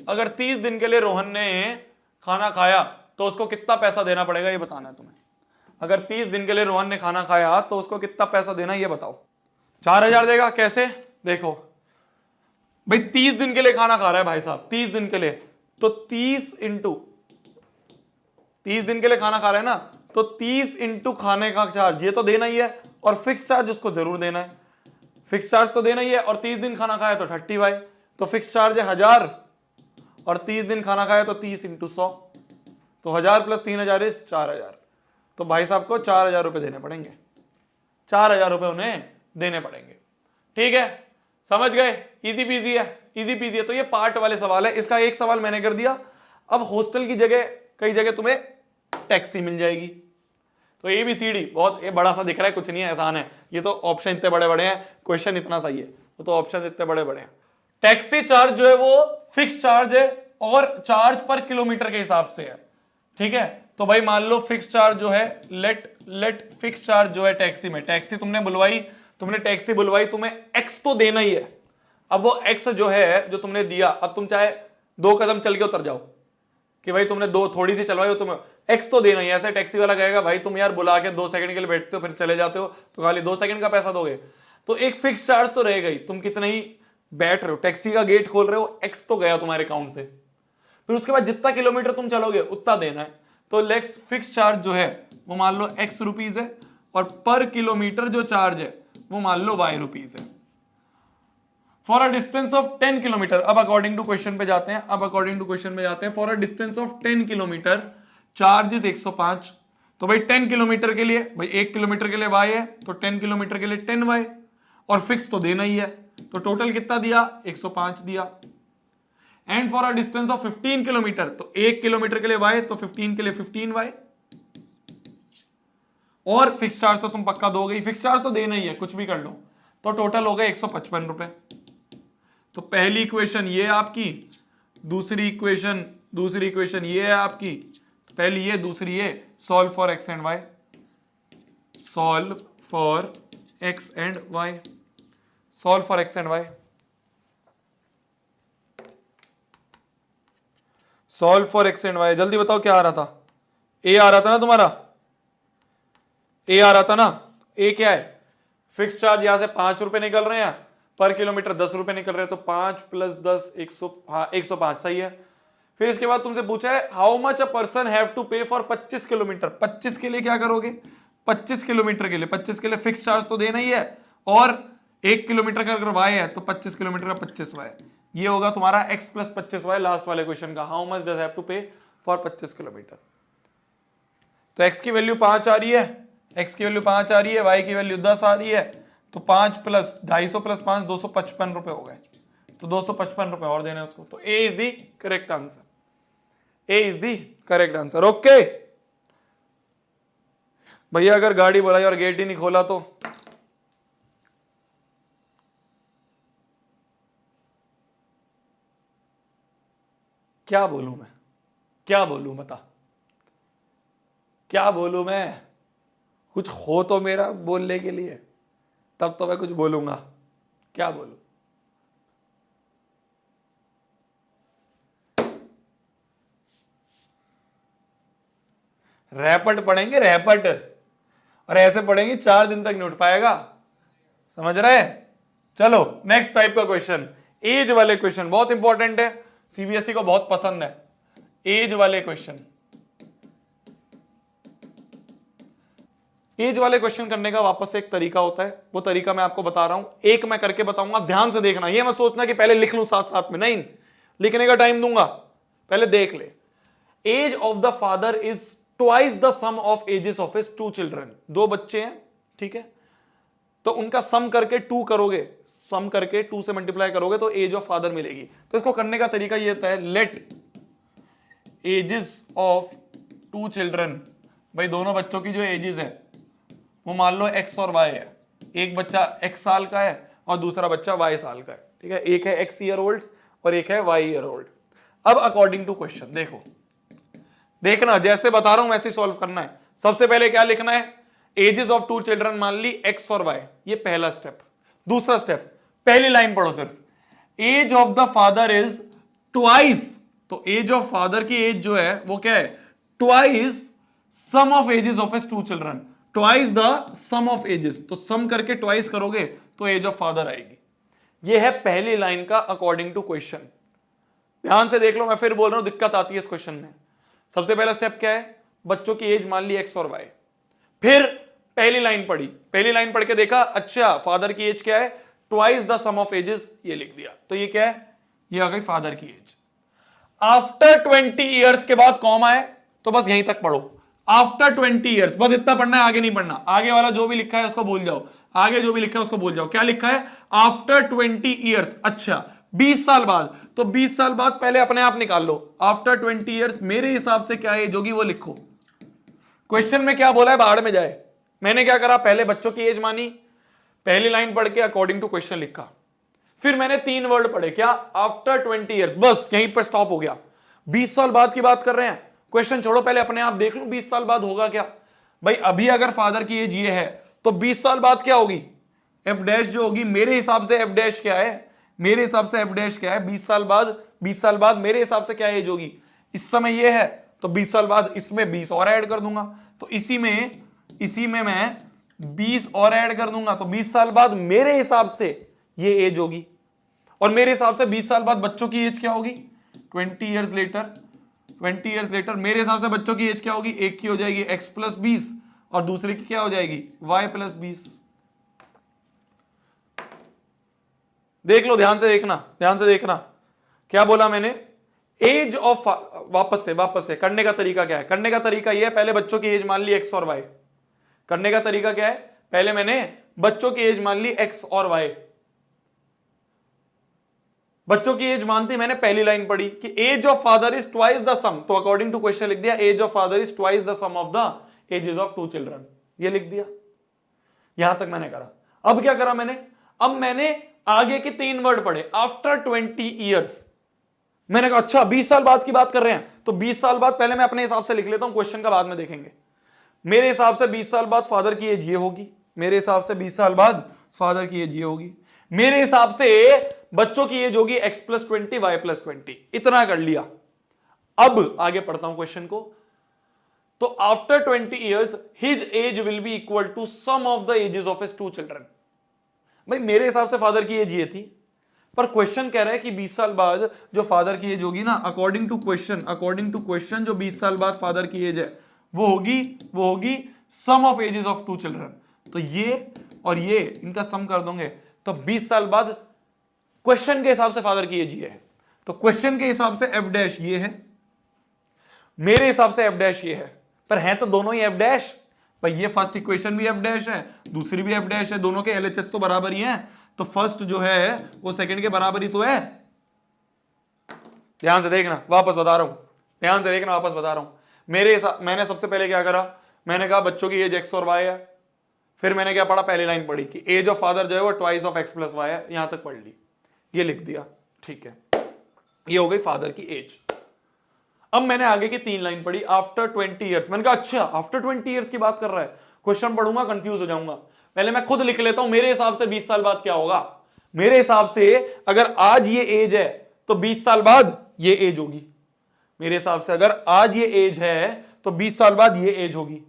अगर 30 दिन के लिए रोहन ने खाना खाया तो उसको कितना पैसा देना पड़ेगा, ये बताना है तुम्हें। अगर 30 दिन के लिए रोहन ने खाना खाया तो उसको कितना पैसा देना, ये बताओ। 4000 देगा, कैसे? देखो भाई 30 दिन के लिए खाना खा रहा है भाई साहब, 30 दिन के लिए, तो 30 इंटू 30 दिन के लिए खाना खा रहा है ना, तो 30 इंटू खाने का चार्ज, ये तो देना ही है, और फिक्स चार्ज उसको जरूर देना है, फिक्स चार्ज तो देना ही है, और 30 दिन खाना खाया तो 30y, तो फिक्स चार्ज है 1000 और 30 दिन खाना खाया तो 30 इंटू 100, तो 1000 प्लस 3000 इज 4000। तो भाई साहब को 4000 रुपए देने पड़ेंगे, 4000 रुपए उन्हें देने पड़ेंगे। ठीक है, समझ गए? इजी पीजी है, इजी पीजी है। तो ये पार्ट वाले सवाल है, इसका एक सवाल मैंने कर दिया। अब हॉस्टल की जगह कई जगह तुम्हें टैक्सी मिल जाएगी। तो ABCD बहुत ये बड़ा सा दिख रहा है, कुछ नहीं है, आसान है। ये तो ऑप्शन इतने बड़े बड़े हैं, क्वेश्चन इतना सही है, तो ऑप्शन इतने बड़े बड़े हैं। टैक्सी चार्ज जो है वो फिक्स चार्ज है और चार्ज पर किलोमीटर के हिसाब से है। ठीक है, तो भाई मान लो फिक्स चार्ज जो है, लेट फिक्स चार्ज जो है टैक्सी में, टैक्सी तुमने बुलवाई, तुमने टैक्सी बुलवाई, तुम्हें x तो देना ही है। अब वो x जो है जो तुमने दिया, अब तुम चाहे 2 कदम चल के उतर जाओ कि भाई तुमने थोड़ी सी चलवाई हो, तुम्हें x तो देना ही है। ऐसे टैक्सी वाला कहेगा भाई तुम यार बुला के 2 सेकंड के लिए बैठते हो फिर चले जाते हो, तो खाली 2 सेकंड का पैसा दोगे, तो एक फिक्स चार्ज तो रहेगा ही। तुम कितने ही बैठ रहे हो, टैक्सी का गेट खोल रहे हो, x तो गया तुम्हारे अकाउंट से, फिर उसके बाद जितना किलोमीटर तुम चलोगे उतना देना है। तो लेक्स फिक्स चार्ज जो है वो मान लो x रुपीज है, और पर किलोमीटर जो चार्ज है वो मान लो y रुपीज है, for a distance of 10 kilometre. अब अकॉर्डिंग टू क्वेश्चन पे जाते हैं, अब अकॉर्डिंग टू क्वेश्चन पे जाते हैं। For a distance of 10 kilometre charge is 105। तो भाई 10 किलोमीटर के लिए, भाई 1 किलोमीटर के लिए y है, तो 10 किलोमीटर के लिए 10y, और फिक्स तो देना ही है, तो टोटल कितना दिया, 105 दिया। And for a distance of 15 kilometre, तो 1 किलोमीटर के लिए y, तो 15 के लिए 15y, और फिक्स चार्ज तो तुम पक्का दोगे, फिक्स चार्ज तो देना ही है, कुछ भी कर लो, तो टोटल हो गए 155 रुपए। तो पहली इक्वेशन ये आपकी, दूसरी इक्वेशन ये है आपकी, पहली ये दूसरी ये, solve for x and y, solve for x and y, solve for x and y, solve for x and y. जल्दी बताओ क्या आ रहा था, ए आ रहा था ना तुम्हारा, ए आ रहा था ना, ए क्या है, फिक्स चार्ज यहां से 5 रुपए निकल रहे हैं, पर किलोमीटर 10 रुपए निकल रहे हैं, तो 5 प्लस 10 105 सही है। फिर इसके बाद तुमसे पूछा है how much a person have to pay for 25 kilometre, 25 के लिए क्या करोगे, 25 किलोमीटर के लिए, 25 के लिए फिक्स चार्ज तो देना ही है, और 1 किलोमीटर का अगर वाई है तो 25 किलोमीटर का 25 वाई, ये होगा तुम्हारा x प्लस 25 वाई लास्ट वाले क्वेश्चन का, how much does have to pay for 25 kilometre. तो x की वैल्यू 5 आ रही है, x की वैल्यू 5 आ रही है, y की वैल्यू 10 आ रही है, तो 5 प्लस 250 प्लस 5 255 रुपए हो गए, तो 255 रुपए और देने उसको, तो A is the correct answer, A is the correct answer. Okay भैया, अगर गाड़ी बुलाई और गेट ही नहीं खोला तो क्या बोलूं मैं, क्या बोलूं, बता क्या बोलूं मैं, कुछ हो तो मेरा बोलने के लिए, तब तो मैं कुछ बोलूंगा, क्या बोलूं। रैपट पढ़ेंगे रैपट, और ऐसे पढ़ेंगे 4 दिन तक नहीं उठ पाएगा, समझ रहे हैं। चलो नेक्स्ट टाइप का क्वेश्चन, एज वाले क्वेश्चन बहुत इंपॉर्टेंट है, सीबीएसई को बहुत पसंद है एज वाले क्वेश्चन। एज वाले क्वेश्चन करने का वापस से एक तरीका होता है, वो तरीका मैं आपको बता रहा हूं, एक मैं करके बताऊंगा, ध्यान से देखना, ये मत सोचना कि पहले लिख लूं साथ साथ में, नहीं, लिखने का टाइम दूंगा, पहले देख ले। Age of the father is twice the sum of ages of his 2 children, 2 बच्चे हैं, ठीक है, तो उनका सम करके 2 करोगे, सम करके 2 से मल्टीप्लाई करोगे तो एज ऑफ फादर मिलेगी। तो इसको करने का तरीका ये होता है, लेट एजेस ऑफ 2 चिल्ड्रन, भाई दोनों बच्चों की जो एजेस है वो मान लो x और y है, एक बच्चा x साल का है और दूसरा बच्चा y साल का है, ठीक है, एक है x ईयर ओल्ड और एक है y ईयर ओल्ड। अब अकॉर्डिंग टू क्वेश्चन देखो, देखना जैसे बता रहा हूं वैसे सॉल्व करना है। सबसे पहले क्या लिखना है, एजेस ऑफ 2 चिल्ड्रन मान ली x और y, ये पहला स्टेप। दूसरा स्टेप, पहली लाइन पढ़ो सिर्फ, age of the father is twice, तो एज ऑफ फादर की एज जो है वो क्या है, twice sum of ages of his 2 children, twice the sum of ages, तो सम करके ट्वाइस करोगे तो एज ऑफ फादर आएगी। ये है पहली लाइन का अकॉर्डिंग टू क्वेश्चन। ध्यान से देख लो, मैं फिर बोल रहा हूं दिक्कत आती है इस क्वेश्चन में। सबसे पहला स्टेप क्या है, बच्चों की एज मान ली x और y, फिर पहली लाइन पढ़ी, पहली लाइन पढ़ के देखा अच्छा फादर की एज क्या है, twice the sum of ages, ये लिख दिया, तो ये क्या है, ये आ गई फादर की एज। आफ्टर 20 ईयर्स के बाद कॉमा है, तो बस यहीं तक पढ़ो, आफ्टर 20 ईयर्स, बस इतना पढ़ना है, आगे नहीं पढ़ना, आगे वाला जो भी लिखा है उसको भूल जाओ, आगे जो भी लिखा है उसको भूल जाओ। क्या लिखा है, आफ्टर 20 ईयर्स, अच्छा 20 साल बाद, तो 20 साल बाद पहले अपने आप निकाल लो, आफ्टर 20 ईयर्स मेरे हिसाब से क्या एज होगी वो लिखो। क्वेश्चन में क्या बोला है बाहर में जाए, मैंने क्या करा, पहले बच्चों की एज मानी, पहली लाइन पढ़ के अकॉर्डिंग टू क्वेश्चन लिखा, फिर मैंने 3 वर्ड पढ़े, क्या, आफ्टर 20 ईयर्स, बस यहीं पर स्टॉप हो गया। 20 साल बाद की बात कर रहे हैं, क्वेश्चन छोड़ो, पहले अपने आप देख लो 20 साल बाद होगा क्या। भाई अभी अगर फादर की एज ये है तो 20 साल बाद क्या होगी, एफ डैश जो होगी, मेरे हिसाब से एफ डैश क्या है, मेरे हिसाब से एफ डैश क्या है, 20 साल बाद, 20 साल बाद मेरे हिसाब से क्या एज होगी, इस समय ये है, तो 20 साल बाद इसमें 20 और ऐड कर दूंगा, तो इसी में मैं 20 और ऐड कर दूंगा, तो 20 साल बाद मेरे हिसाब से ये एज होगी, और मेरे हिसाब से 20 साल बाद बच्चों की एज क्या होगी, 20 ईयर्स लेटर मेरे हिसाब से बच्चों की एज क्या होगी, एक की हो जाएगी x प्लस 20 और दूसरे की क्या हो जाएगी y प्लस 20। देख लो, ध्यान से देखना क्या बोला मैंने, एज ऑफ, वापस से करने का तरीका क्या है, करने का तरीका यह है, पहले बच्चों की एज मान ली x और y, करने का तरीका क्या है, पहले मैंने बच्चों की एज मान ली x और y, बच्चों की एज मानती मैंने पहली लाइन पढ़ी कि age of father is twice the sum, तो अकॉर्डिंग टू क्वेश्चन लिख दिया age of father is twice the sum of the ages of 2 children, ये लिख दिया, यहां तक मैंने करा। अब क्या करा मैंने, अब मैंने आगे के 3 वर्ड पढ़े, आफ्टर 20 ईयर्स, मैंने कहा अच्छा 20 साल बाद की बात कर रहे हैं, तो 20 साल बाद पहले मैं अपने हिसाब से लिख लेता हूं, क्वेश्चन का बाद में देखेंगे। मेरे हिसाब से 20 साल बाद फादर की एज ये होगी, मेरे हिसाब से 20 साल बाद फादर की एज ये होगी। मेरे हिसाब से बच्चों की एज होगी x+20 y+20। इतना कर लिया। अब आगे पढ़ता हूं क्वेश्चन को। तो after 20 years his age will be equal to sum of the ages of his 2 children. भाई मेरे हिसाब से फादर की एज ये थी, पर क्वेश्चन कह रहा है कि 20 साल बाद जो फादर की एज होगी ना, अकॉर्डिंग टू क्वेश्चन जो 20 साल बाद फादर की एज है वो होगी सम ऑफ एजेस ऑफ 2 चिल्ड्रन। तो ये और ये इनका सम कर दोगे तो 20 साल बाद क्वेश्चन के हिसाब से फादर की एज ये है। तो क्वेश्चन के हिसाब से एफ डैश ये है, मेरे हिसाब से एफ डैश ये है, पर है तो दोनों ही एफ डैश। भाई ये फर्स्ट इक्वेशन भी एफ डैश है, दूसरी भी एफ डैश है, दोनों के एलएचएस तो बराबर ही हैं, तो फर्स्ट जो है वो सेकंड के बराबर ही तो है। ध्यान से देखना, वापस बता रहा हूं। मैंने सबसे पहले क्या करा, मैंने कहा बच्चों की एज एक्स और वाई है। फिर मैंने क्या पढ़ा, पहली लाइन पढ़ी कि एज ऑफ फादर जो है वो twice of x plus y है, यहां तक पढ़ ली, ये लिख दिया, ठीक है, ये हो गई फादर की एज। अब मैंने आगे की 3 लाइन पढ़ी, आफ्टर 20 ईयर्स। मैंने कहा अच्छा आफ्टर 20 ईयर्स की बात कर रहा है, क्वेश्चन पढ़ूंगा कंफ्यूज हो जाऊंगा, पहले मैं खुद लिख लेता हूं मेरे हिसाब से 20 साल बाद क्या होगा। मेरे हिसाब से अगर आज ये एज है तो 20 साल बाद ये एज होगी। मेरे हिसाब से अगर आज ये एज है तो 20 साल बाद ये एज होगी।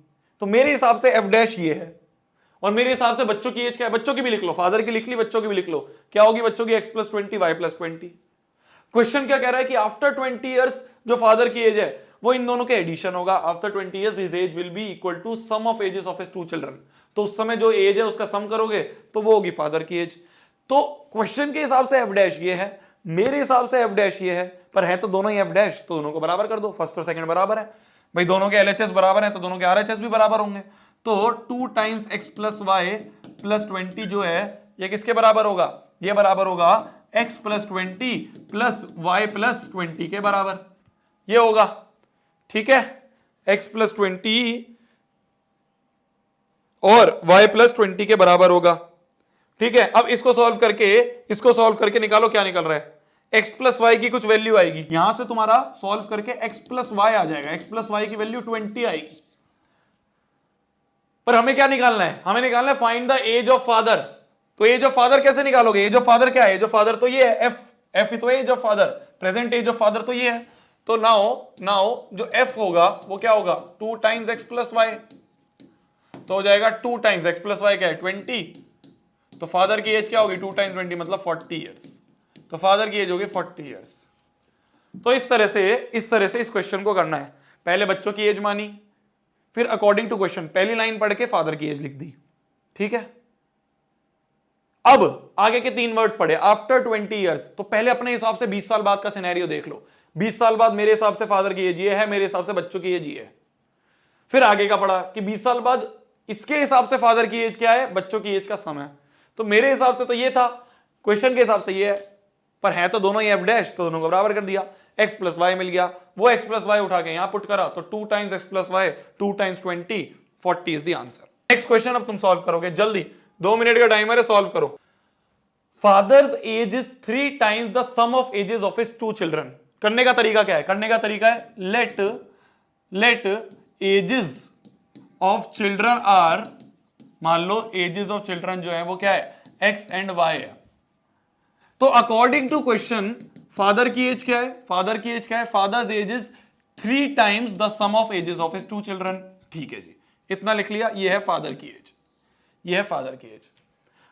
तो मेरे हिसाब से एफ डैश ये है। और मेरे हिसाब से बच्चों की एज क्या है, बच्चों की भी लिख लो, फादर की लिख ली, बच्चों की भी लिख लो, क्या होगी बच्चों की x+20 y+20। क्वेश्चन क्या कह रहा है कि आफ्टर 20 ईयर्स जो फादर की एज है वो इन दोनों के एडिशन होगा। After 20 years his age will be equal to sum of ages of his 2 children. तो उस समय जो एज है उसका सम करोगे तो वो होगी फादर की एज। तो क्वेश्चन के हिसाब से एफ डैश ये है, मेरे हिसाब से एफ डैश ये है, पर है तो दोनों ही एफ डैश, तो दोनों को बराबर कर दो, फर्स्ट और सेकंड बराबर है। भाई दोनों के एलएचएस बराबर है तो दोनों के आरएचएस भी बराबर होंगे। तो 2 टाइम्स x+y+20 जो है ये किसके बराबर होगा, ये बराबर होगा x+20 प्लस y+20 के बराबर, ये होगा, ठीक है, x+20 और y+20 के बराबर होगा, ठीक है। अब इसको सॉल्व करके निकालो क्या निकल रहा है, x प्लस वाई की कुछ वैल्यू आएगी, यहां से तुम्हारा सॉल्व करके x प्लस वाई आ जाएगा, x प्लस वाई की वैल्यू 20 आएगी। पर हमें क्या निकालना है, हमें निकालना है find the age of father. तो एज ऑफ फादर कैसे निकालोगे, एज ऑफ फादर क्या है, एज ऑफ फादर तो ये है f ही तो age of father, present age of father तो ये है। तो नाउ जो f होगा वो क्या होगा, 2 टाइम्स x प्लस वाई, तो हो जाएगा 2 टाइम्स x प्लस वाई क्या है 20, तो फादर की एज क्या होगी 2 टाइम्स 20 मतलब 40 ईयर्स, तो फादर की एज होगी 40 ईयर्स। तो इस तरह से इस क्वेश्चन को करना है, पहले बच्चों की एज मानी, फिर अकॉर्डिंग टू क्वेश्चन पहली लाइन पढ़ के फादर की एज लिख दी, ठीक है। अब आगे के 3 वर्ड्स पढ़े, आफ्टर 20 ईयर्स, तो पहले अपने हिसाब से 20 साल बाद का सिनेरियो देख लो। 20 साल बाद मेरे हिसाब से फादर की एज ये है, मेरे हिसाब से बच्चों की एज ये है। फिर आगे का पढ़ा कि 20 साल बाद इसके हिसाब से फादर की एज क्या है, बच्चों की एज का सम है। तो मेरे हिसाब से तो ये था, क्वेश्चन के हिसाब से ये है, पर है तो दोनों ही एफ डैश, तो दोनों को बराबर कर दिया, x प्लस वाई मिल गया, वो x प्लस वाई उठा के यहां पुट करा, तो 2 times x plus y 2 times 20 40 is the answer. Next question अब तुम सॉल्व करोगे, जल्दी 2 मिनट का टाइमर है, सॉल्व करो। Father's age is 3 times the sum of ages of his 2 children. करने का तरीका क्या है, करने का तरीका है let ages of children are, मान लो एजेस ऑफ चिल्ड्रन जो है वो क्या है x एंड y है। तो अकॉर्डिंग टू क्वेश्चन फादर की एज क्या है, फादर की एज क्या है, father's age is 3 times the sum of ages of his 2 children, ठीक है जी, इतना लिख लिया, ये है फादर की एज, ये है फादर की एज।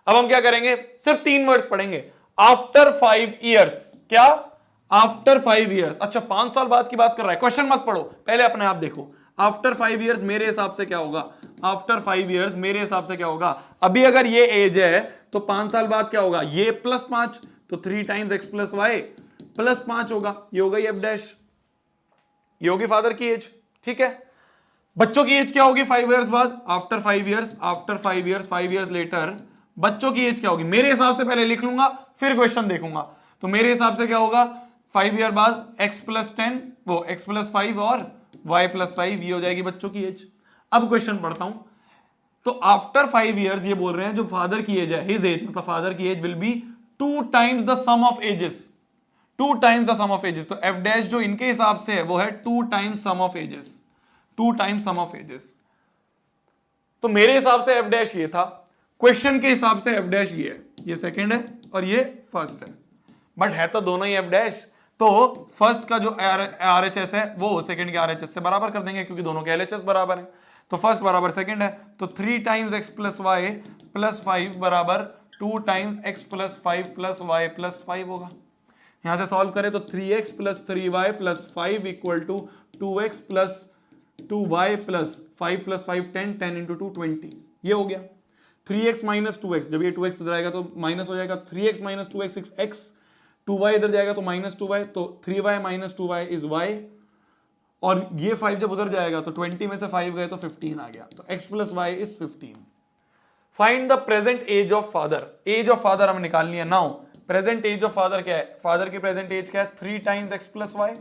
अब हम क्या करेंगे, सिर्फ 3 वर्ड्स पढ़ेंगे, आफ्टर 5 ईयर्स, क्या आफ्टर 5 ईयर्स, अच्छा 5 साल बाद की बात कर रहा है, क्वेश्चन मत पढ़ो, पहले अपने आप देखो। आफ्टर 5 ईयर्स मेरे हिसाब से क्या होगा, आफ्टर 5 ईयर्स मेरे हिसाब से क्या होगा, अभी अगर ये एज है तो 5 साल बाद क्या होगा, ये प्लस 5, तो 3 times x plus y plus 5 होगा, ये होगा एफ डैश, ये होगी फादर की एज, ठीक है। बच्चों की एज क्या होगी 5 ईयर्स बाद, after 5 years, after 5 years, 5 years later बच्चों की एज क्या होगी, मेरे हिसाब से पहले लिख लूंगा फिर क्वेश्चन देखूंगा। तो मेरे हिसाब से क्या होगा 5 ईयर बाद x प्लस 10, वो x प्लस 5 और y प्लस 5, ये हो जाएगी बच्चों की एज। अब क्वेश्चन पढ़ता हूं, तो आफ्टर 5 ईयर्स ये बोल रहे हैं जो फादर की एज है, हिज एज मतलब फादर की age will be 2 times the sum of ages, 2 times the sum of ages. तो f डैश जो इनके हिसाब से है वो है 2 times sum of ages, 2 times sum of ages. तो मेरे हिसाब से f डैश ये था, क्वेश्चन के हिसाब से एफ डैश ये सेकंड है और ये फर्स्ट है, बट है तो दोनों ही एफ डैश, तो फर्स्ट का जो आरएचएस है वो सेकंड के आरएचएस से बराबर कर देंगे क्योंकि दोनों के एलएचएस बराबर है। तो फर्स्ट बराबर सेकंड है, तो 3 times x plus y plus 5 बराबर 2 times x plus 5 plus y plus 5 होगा। यहां से सॉल्व करें तो 3x plus 3y plus 5 equal to 2x plus 2y plus 5 plus 5 10 10 into 2 20, ये हो गया। 3x माइनस 2x, जब ये 2x इधर आएगा तो माइनस हो जाएगा, 3x minus 2x 6x, 2y इधर जाएगा तो माइनस 2y, तो 3y minus 2y is y, और ये 5 जब उधर जाएगा तो 20 में से 5 गए तो 15 आ गया, तो x plus y is 15। Find the present age of father, age of father हमें निकालनी है। Now present age of father क्या है, फादर की प्रेजेंट एज क्या है 3 टाइम्स एक्स प्लस वाई,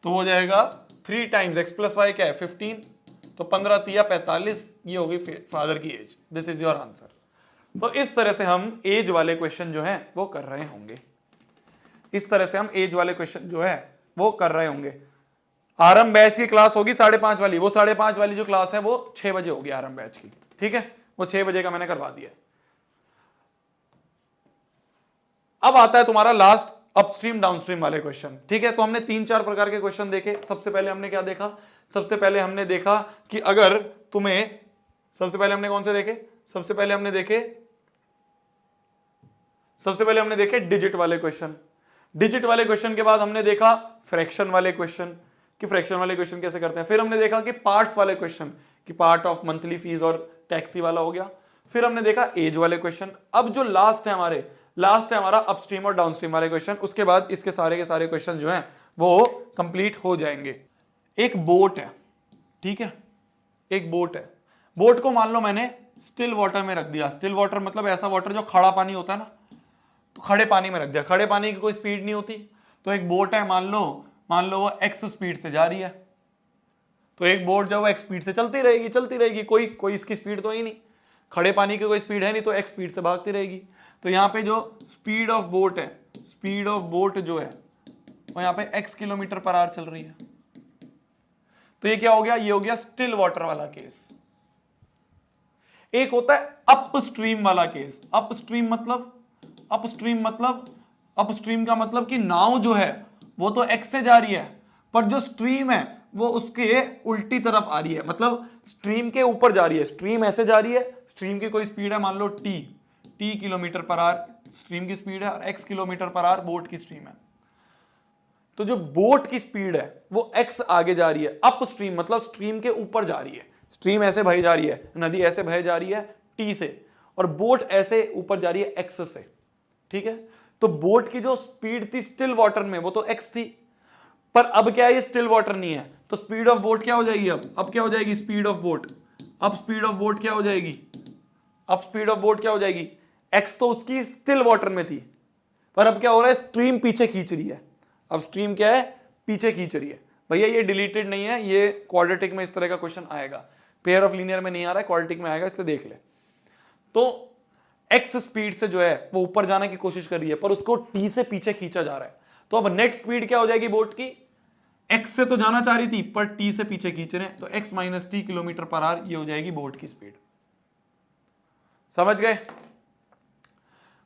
तो हो जाएगा 3 टाइम्स एक्स प्लस वाई क्या है 15, तो 15 तिया 45, ये होगी फादर की age. This is your answer. तो इस तरह से हम एज वाले क्वेश्चन जो है वो कर रहे होंगे, इस तरह से हम एज वाले क्वेश्चन जो है वो कर रहे होंगे। आरंभ बैच की क्लास होगी 5:30 वाली, वो 5:30 वाली जो क्लास है वो 6 बजे होगी आरंभ बैच की, ठीक है, वो 6 बजे का मैंने करवा दिया। अब आता है तुम्हारा लास्ट अपस्ट्रीम डाउनस्ट्रीम वाले क्वेश्चन, ठीक है। तो हमने 3-4 प्रकार के क्वेश्चन देखे। सबसे पहले हमने क्या देखा, सबसे पहले हमने देखा कि अगर तुम्हें, सबसे पहले हमने कौन से देखे, सबसे पहले हमने देखे डिजिट वाले क्वेश्चन। डिजिट वाले क्वेश्चन के बाद हमने देखा फ्रैक्शन वाले क्वेश्चन, कि फ्रैक्शन वाले क्वेश्चन कैसे करते हैं। फिर हमने देखा कि पार्ट्स वाले क्वेश्चन, कि पार्ट ऑफ मंथली फीस और टैक्सी वाला हो गया। फिर हमने देखा एज वाले क्वेश्चन। अब जो लास्ट है हमारा अपस्ट्रीम और डाउनस्ट्रीम वाले क्वेश्चन। उसके बाद इसके सारे के सारे क्वेश्चन जो हैं वो कंप्लीट हो जाएंगे। एक बोट है, ठीक है, एक बोट है, बोट को मान लो मैंने स्टिल वाटर में रख दिया। स्टिल वाटर मतलब ऐसा वाटर जो खड़ा पानी होता है ना, तो खड़े पानी में रख दिया। खड़े पानी की कोई स्पीड नहीं होती, तो एक बोट है, मान लो वो एक्स स्पीड से जा रही है, तो एक बोट जो है एक्स स्पीड से चलती रहेगी, कोई इसकी स्पीड तो ही नहीं, खड़े पानी की कोई स्पीड है नहीं, तो एक्स स्पीड से भागती रहेगी। तो यहाँ पे जो स्पीड ऑफ बोट है, स्पीड ऑफ बोट जो है वो यहाँ पे x किलोमीटर पर आवर चल रही है। तो ये क्या हो गया, ये हो गया स्टिल वाटर वाला केस। एक होता है अपस्ट्रीम वाला केस। अपस्ट्रीम का मतलब कि नाव जो है वो तो x से जा रही है, पर जो स्ट्रीम है वो उसके उल्टी तरफ आ रही है, मतलब स्ट्रीम के ऊपर जा रही है। स्ट्रीम ऐसे जा रही है, स्ट्रीम की कोई स्पीड है मान लो t kilometre per our stream की स्पीड है, और x kilometre per our boat की स्ट्रीम है। तो जो बोट की स्पीड है वो x आगे जा रही है। अप स्ट्रीम मतलब स्ट्रीम के ऊपर जा रही है, स्ट्रीम ऐसे बही जा रही है, नदी ऐसे बह जा रही है t से, और बोट ऐसे ऊपर जा रही है x से, ठीक है। तो बोट की जो स्पीड थी स्टिल वाटर में वो तो x थी, पर अब क्या है, ये स्टिल वाटर नहीं है, तो स्पीड ऑफ बोट क्या हो जाएगी, अब क्या हो जाएगी स्पीड ऑफ बोट, अब स्पीड ऑफ बोट क्या हो जाएगी, अब स्पीड ऑफ बोट क्या हो जाएगी, x तो उसकी स्टिल वाटर में थी, पर अब क्या हो रहा है, स्ट्रीम पीछे खींच रही है। अब स्ट्रीम क्या है, पीछे खींच रही है। भैया ये डिलीटेड नहीं है, ये क्वाड्रेटिक में इस तरह का क्वेश्चन आएगा, पेयर ऑफ लीनियर में नहीं आ रहा है, क्वाड्रेटिक में आएगा, इसलिए देख ले। तो x स्पीड से जो है वो ऊपर जाने की कोशिश कर रही है, पर उसको t से पीछे खींचा जा रहा है। तो अब नेट स्पीड क्या हो जाएगी बोट की, x से तो जाना चाह रही थी पर t से पीछे खींच रहे हैं, तो x minus T kilometre per hour ये हो जाएगी बोट की स्पीड। समझ गए।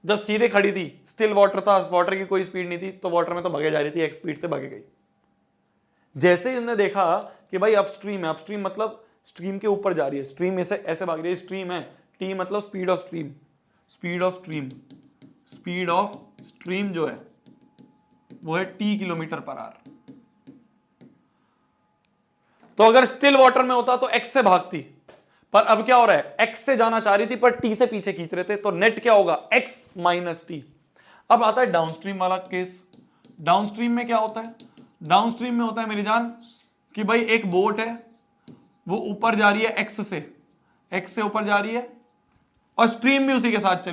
जब सीधे खड़ी थी, स्टिल वाटर था, वाटर की कोई स्पीड नहीं थी, तो वाटर में तो भगे जा रही थी, एक स्पीड से भगे गई। जैसे ही उन्होंने देखा कि भाई अपस्ट्रीम है, अपस्ट्रीम मतलब स्ट्रीम के ऊपर जा रही है, स्ट्रीम में से ऐसे भाग रही है, स्ट्रीम है, टी मतलब speed of stream, speed of stream जो है वो है t किलोमीटर पर आवर। तो अगर स्टिल वाटर में होता तो x से भागती, पर अब क्या हो रहा है, x से जाना चाह रही थी पर t से पीछे खींच रहे थे, तो नेट क्या होगा x माइनस टी। अब आता है डाउनस्ट्रीम वाला केस। डाउनस्ट्रीम में क्या होता है, डाउनस्ट्रीम में होता है मेरी जान कि भाई एक बोट है, वो ऊपर जा रही है x से ऊपर जा रही है, और स्ट्रीम भी उसी के साथ चल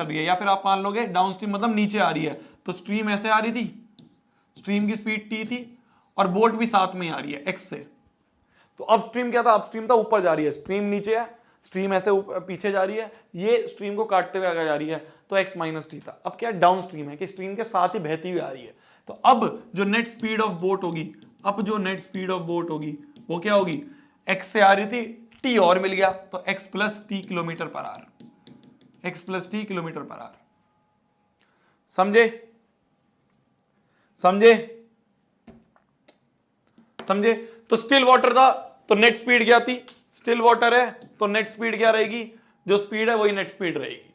रही है, या फिर आप मान लोगे डाउनस्ट्रीम मतलब नीचे आ रही है, तो स्ट्रीम ऐसे आ रही थी, स्ट्रीम की स्पीड t थी, और बोट भी साथ में आ रही है x से। तो अपस्ट्रीम क्या था, अपस्ट्रीम था ऊपर जा रही है, स्ट्रीम नीचे है, स्ट्रीम ऐसे पीछे जा रही है, ये स्ट्रीम को काटते हुए आगे जा रही है, तो x माइनस टी था। अब क्या डाउनस्ट्रीम है कि स्ट्रीम के साथ ही बहती हुई आ रही है, तो अब जो नेट स्पीड ऑफ बोट होगी, वो क्या होगी, x से आ रही थी, टी और मिल गया तो x plus t kilometre per our, x plus t kilometre per our. समझे समझे समझे? तो स्टिल वाटर था तो नेट स्पीड क्या थी? स्टिल वाटर है तो नेट स्पीड क्या रहेगी? जो स्पीड है वही नेट स्पीड रहेगी,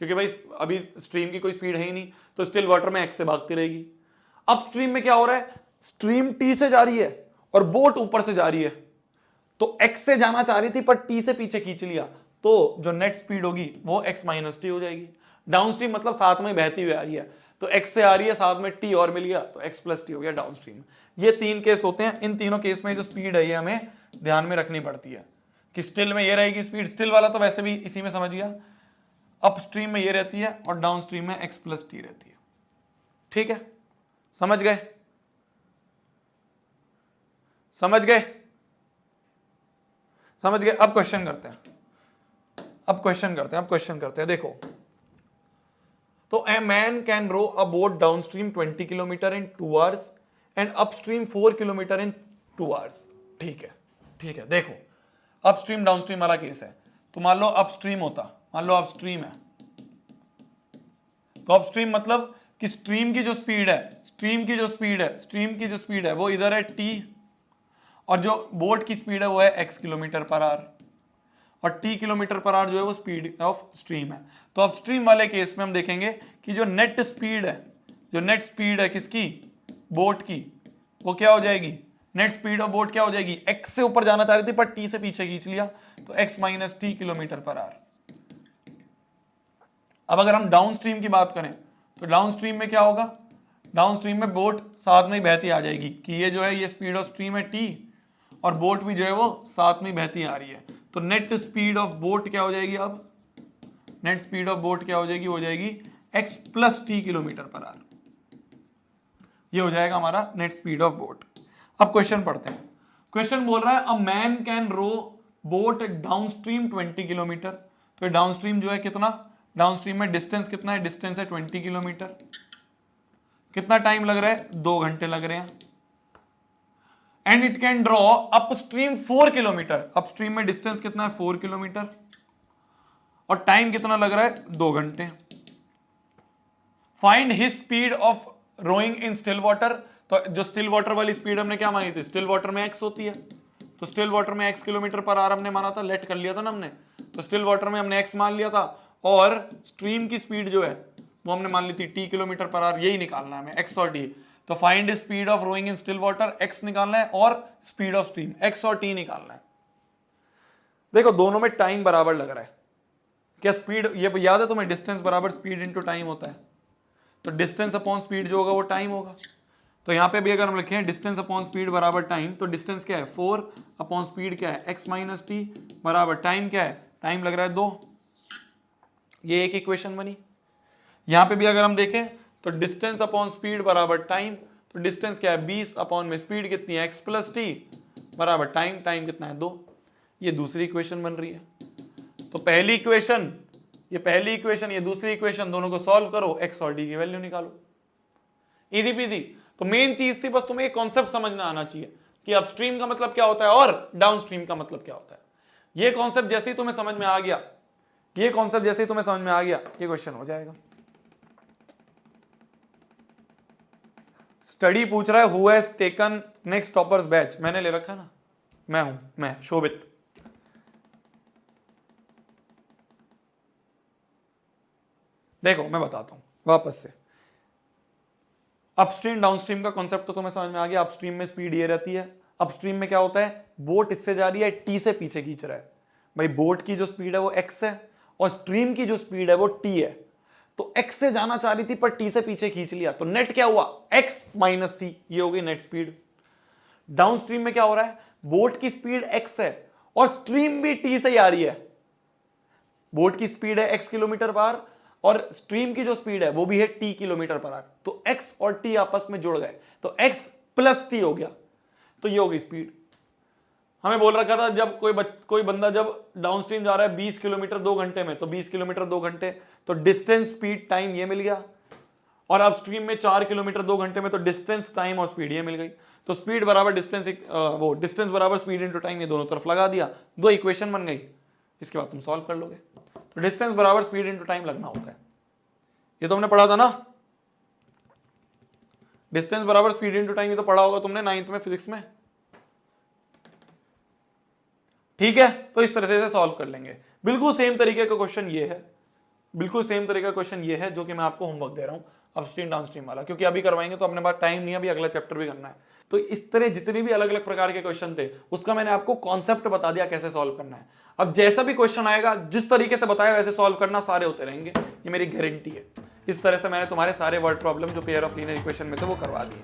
क्योंकि भाई अभी स्ट्रीम की कोई स्पीड है ही नहीं, तो स्टिल वाटर में x से भागती रहेगी। अब स्ट्रीम में क्या हो रहा है? स्ट्रीम t से जा रही है और बोट ऊपर से जा रही है, तो x से जाना चाह रही थी पर t से पीछे खींच लिया, तो जो नेट स्पीड होगी वो x माइनस टी हो जाएगी। डाउनस्ट्रीम मतलब साथ में बहती हुई आ रही है, तो x से आ रही है, साथ में t और मिल गया तो x प्लस टी हो गया डाउनस्ट्रीम। ये तीन केस होते हैं, इन तीनों केस में जो स्पीड है ये हमें ध्यान में रखनी पड़ती है कि स्टिल में ये रहेगी स्पीड, स्टिल वाला तो वैसे भी इसी में समझ गया, अपस्ट्रीम में ये रहती है और डाउनस्ट्रीम में x प्लस टी रहती है। ठीक है, समझ गए? समझ गए? समझ गए? अब क्वेश्चन करते हैं, अब क्वेश्चन करते हैं। देखो, तो a man can row a boat downstream 20 kilometre in 2 hours and upstream 4 kilometre in 2 hours. ठीक है, ठीक है। देखो, अपस्ट्रीम डाउनस्ट्रीम वाला केस है, तो मान लो अपस्ट्रीम होता, मान लो अपस्ट्रीम है, तो अपस्ट्रीम मतलब कि स्ट्रीम की जो स्पीड है वो इधर है t, और जो बोट की स्पीड है वो है x किलोमीटर पर आवर, और t किलोमीटर पर आवर जो है वो स्पीड ऑफ स्ट्रीम है। तो अपस्ट्रीम वाले केस में हम देखेंगे कि जो नेट स्पीड है किसकी? बोट की, वो क्या हो जाएगी? नेट स्पीड ऑफ बोट क्या हो जाएगी? x से ऊपर जाना चाह रही थी पर t से पीछे खींच लिया, तो x minus T kilometre per our. अब अगर हम डाउनस्ट्रीम की बात करें तो डाउनस्ट्रीम में क्या होगा? डाउनस्ट्रीम में बोट साथ में ही बहती आ जाएगी कि ये जो है ये स्पीड ऑफ स्ट्रीम है t, और बोट भी जो है वो साथ में बहती आ रही है, तो नेट स्पीड ऑफ बोट क्या हो जाएगी? अब नेट स्पीड ऑफ बोट क्या हो जाएगी? हो जाएगी x plus t kilometre per hour. ये हो जाएगा हमारा नेट स्पीड ऑफ बोट। अब क्वेश्चन पढ़ते हैं। क्वेश्चन बोल रहा है a man can row boat downstream 20 kilometre. तो डाउनस्ट्रीम जो है कितना? डाउनस्ट्रीम में डिस्टेंस कितना है? डिस्टेंस है 20 किलोमीटर। कितना टाइम लग रहा है? 2 घंटे लग रहे हैं। And it can draw upstream 4 kilometre. Upstream में डिस्टेंस कितना है? 4 किलोमीटर, और टाइम कितना लग रहा है? 2 घंटे। Find his speed of rowing in still water. तो जो स्टिल वाटर वाली स्पीड हमने क्या मानी थी? स्टिल वाटर में x होती है, तो स्टिल वाटर में x किलोमीटर पर आवर हमने माना था, लेट कर लिया था ना हमने, तो स्टिल वाटर में हमने x मान लिया था, और स्ट्रीम की स्पीड जो है वो हमने मान ली थी t किलोमीटर पर आवर। यही निकालना है हमें, x और t। तो find speed of rowing in still water, x निकालना है, और स्पीड ऑफ स्ट्रीम x और t निकालना है। देखो, दोनों में टाइम बराबर लग रहा है। क्या स्पीड, ये याद है तुम्हें, डिस्टेंस बराबर स्पीड इनटू टाइम होता है, तो डिस्टेंस अपॉन स्पीड जो होगा वो टाइम होगा। तो यहां पे भी अगर हम लिखें डिस्टेंस अपॉन स्पीड बराबर टाइम, तो डिस्टेंस क्या है? 4 अपॉन स्पीड क्या है? x माइनस टी बराबर टाइम क्या है? टाइम लग रहा है 2। ये एक इक्वेशन बनी। यहां पे भी अगर हम देखें तो डिस्टेंस अपॉन स्पीड बराबर टाइम, तो डिस्टेंस क्या है? 20 अपॉन में स्पीड कितनी है? x प्लस टी बराबर टाइम, टाइम कितना है? 2। ये दूसरी इक्वेशन बन रही है। तो पहली इक्वेशन, ये दूसरी इक्वेशन, दोनों को सॉल्व करो, x और d की वैल्यू निकालो। Easy PG. तो मेन चीज थी बस तुम्हें ये कॉन्सेप्ट समझना आना चाहिए कि अपस्ट्रीम का मतलब क्या होता है और डाउनस्ट्रीम का मतलब क्या होता है। ये कॉन्सेप्ट जैसे ही तुम्हें समझ में आ गया, ये क्वेश्चन हो जाएगा। स्टडी पूछ रहा है who has taken next toppers batch. मैंने ले रखा है ना, मैं शोभित। देखो, मैं बताता हूं वापस से। अपस्ट्रीम डाउनस्ट्रीम का कॉन्सेप्ट तो तुम्हें समझ में आ गया। अपस्ट्रीम में स्पीड ये रहती है। अपस्ट्रीम में क्या होता है? बोट इससे जा रही है, टी से पीछे खींच रहा है। भाई बोट की जो स्पीड है वो x है, और स्ट्रीम की जो स्पीड है वो t है। तो x से जाना चाह रही थी पर t से पीछे खींच लिया, तो नेट क्या हुआ? x माइनस टी, ये हो गई नेट स्पीड। डाउनस्ट्रीम में क्या हो रहा है? बोट की स्पीड x है और स्ट्रीम भी t से ही आ रही है। बोट की स्पीड है x किलोमीटर पर आवर, और स्ट्रीम की जो स्पीड है वो भी है t किलोमीटर पर आवर। तो x और t आपस में जुड़ गए, तो x प्लस t हो गया, तो ये होगी स्पीड। हमें बोल रखा था जब कोई बंदा जब डाउनस्ट्रीम जा रहा है 20 किलोमीटर 2 घंटे में, तो 20 किलोमीटर 2 घंटे, तो डिस्टेंस स्पीड टाइम ये मिल गया, और अपस्ट्रीम में 4 किलोमीटर 2 घंटे में, तो डिस्टेंस टाइम और स्पीड ये मिल गई। तो स्पीड बराबर डिस्टेंस, वो डिस्टेंस बराबर स्पीड इंटू टाइम, ये दोनों तरफ लगा दिया, 2 इक्वेशन बन गई। इसके बाद तुम सॉल्व कर लोगे। तो डिस्टेंस बराबर स्पीड इंटू टाइम लगना होता है, ये तो हमने पढ़ा था ना, डिस्टेंस बराबर स्पीड इंटू टाइम, ये तो पढ़ा होगा तुमने 9th में फिजिक्स में। ठीक है, तो इस तरह से इसे सॉल्व कर लेंगे। बिल्कुल सेम तरीके का क्वेश्चन ये है, बिल्कुल सेम तरीके का क्वेश्चन ये है जो कि मैं आपको होमवर्क दे रहा हूं अपस्ट्रीम डाउनस्ट्रीम वाला, क्योंकि अभी करवाएंगे तो अपने पास टाइम नहीं है, अभी अगला चैप्टर भी करना है। तो इस तरह जितने भी अलग अलग प्रकार के क्वेश्चन थे उसका मैंने आपको कॉन्सेप्ट बता दिया कैसे सॉल्व करना है। अब जैसा भी क्वेश्चन आएगा जिस तरीके से बताया वैसे सॉल्व करना, सारे होते रहेंगे, ये मेरी गारंटी है। इस तरह से मैंने तुम्हारे सारे वर्ड प्रॉब्लम जो पेयर ऑफ लीनियर इक्वेशन में थे वो करवा दिए।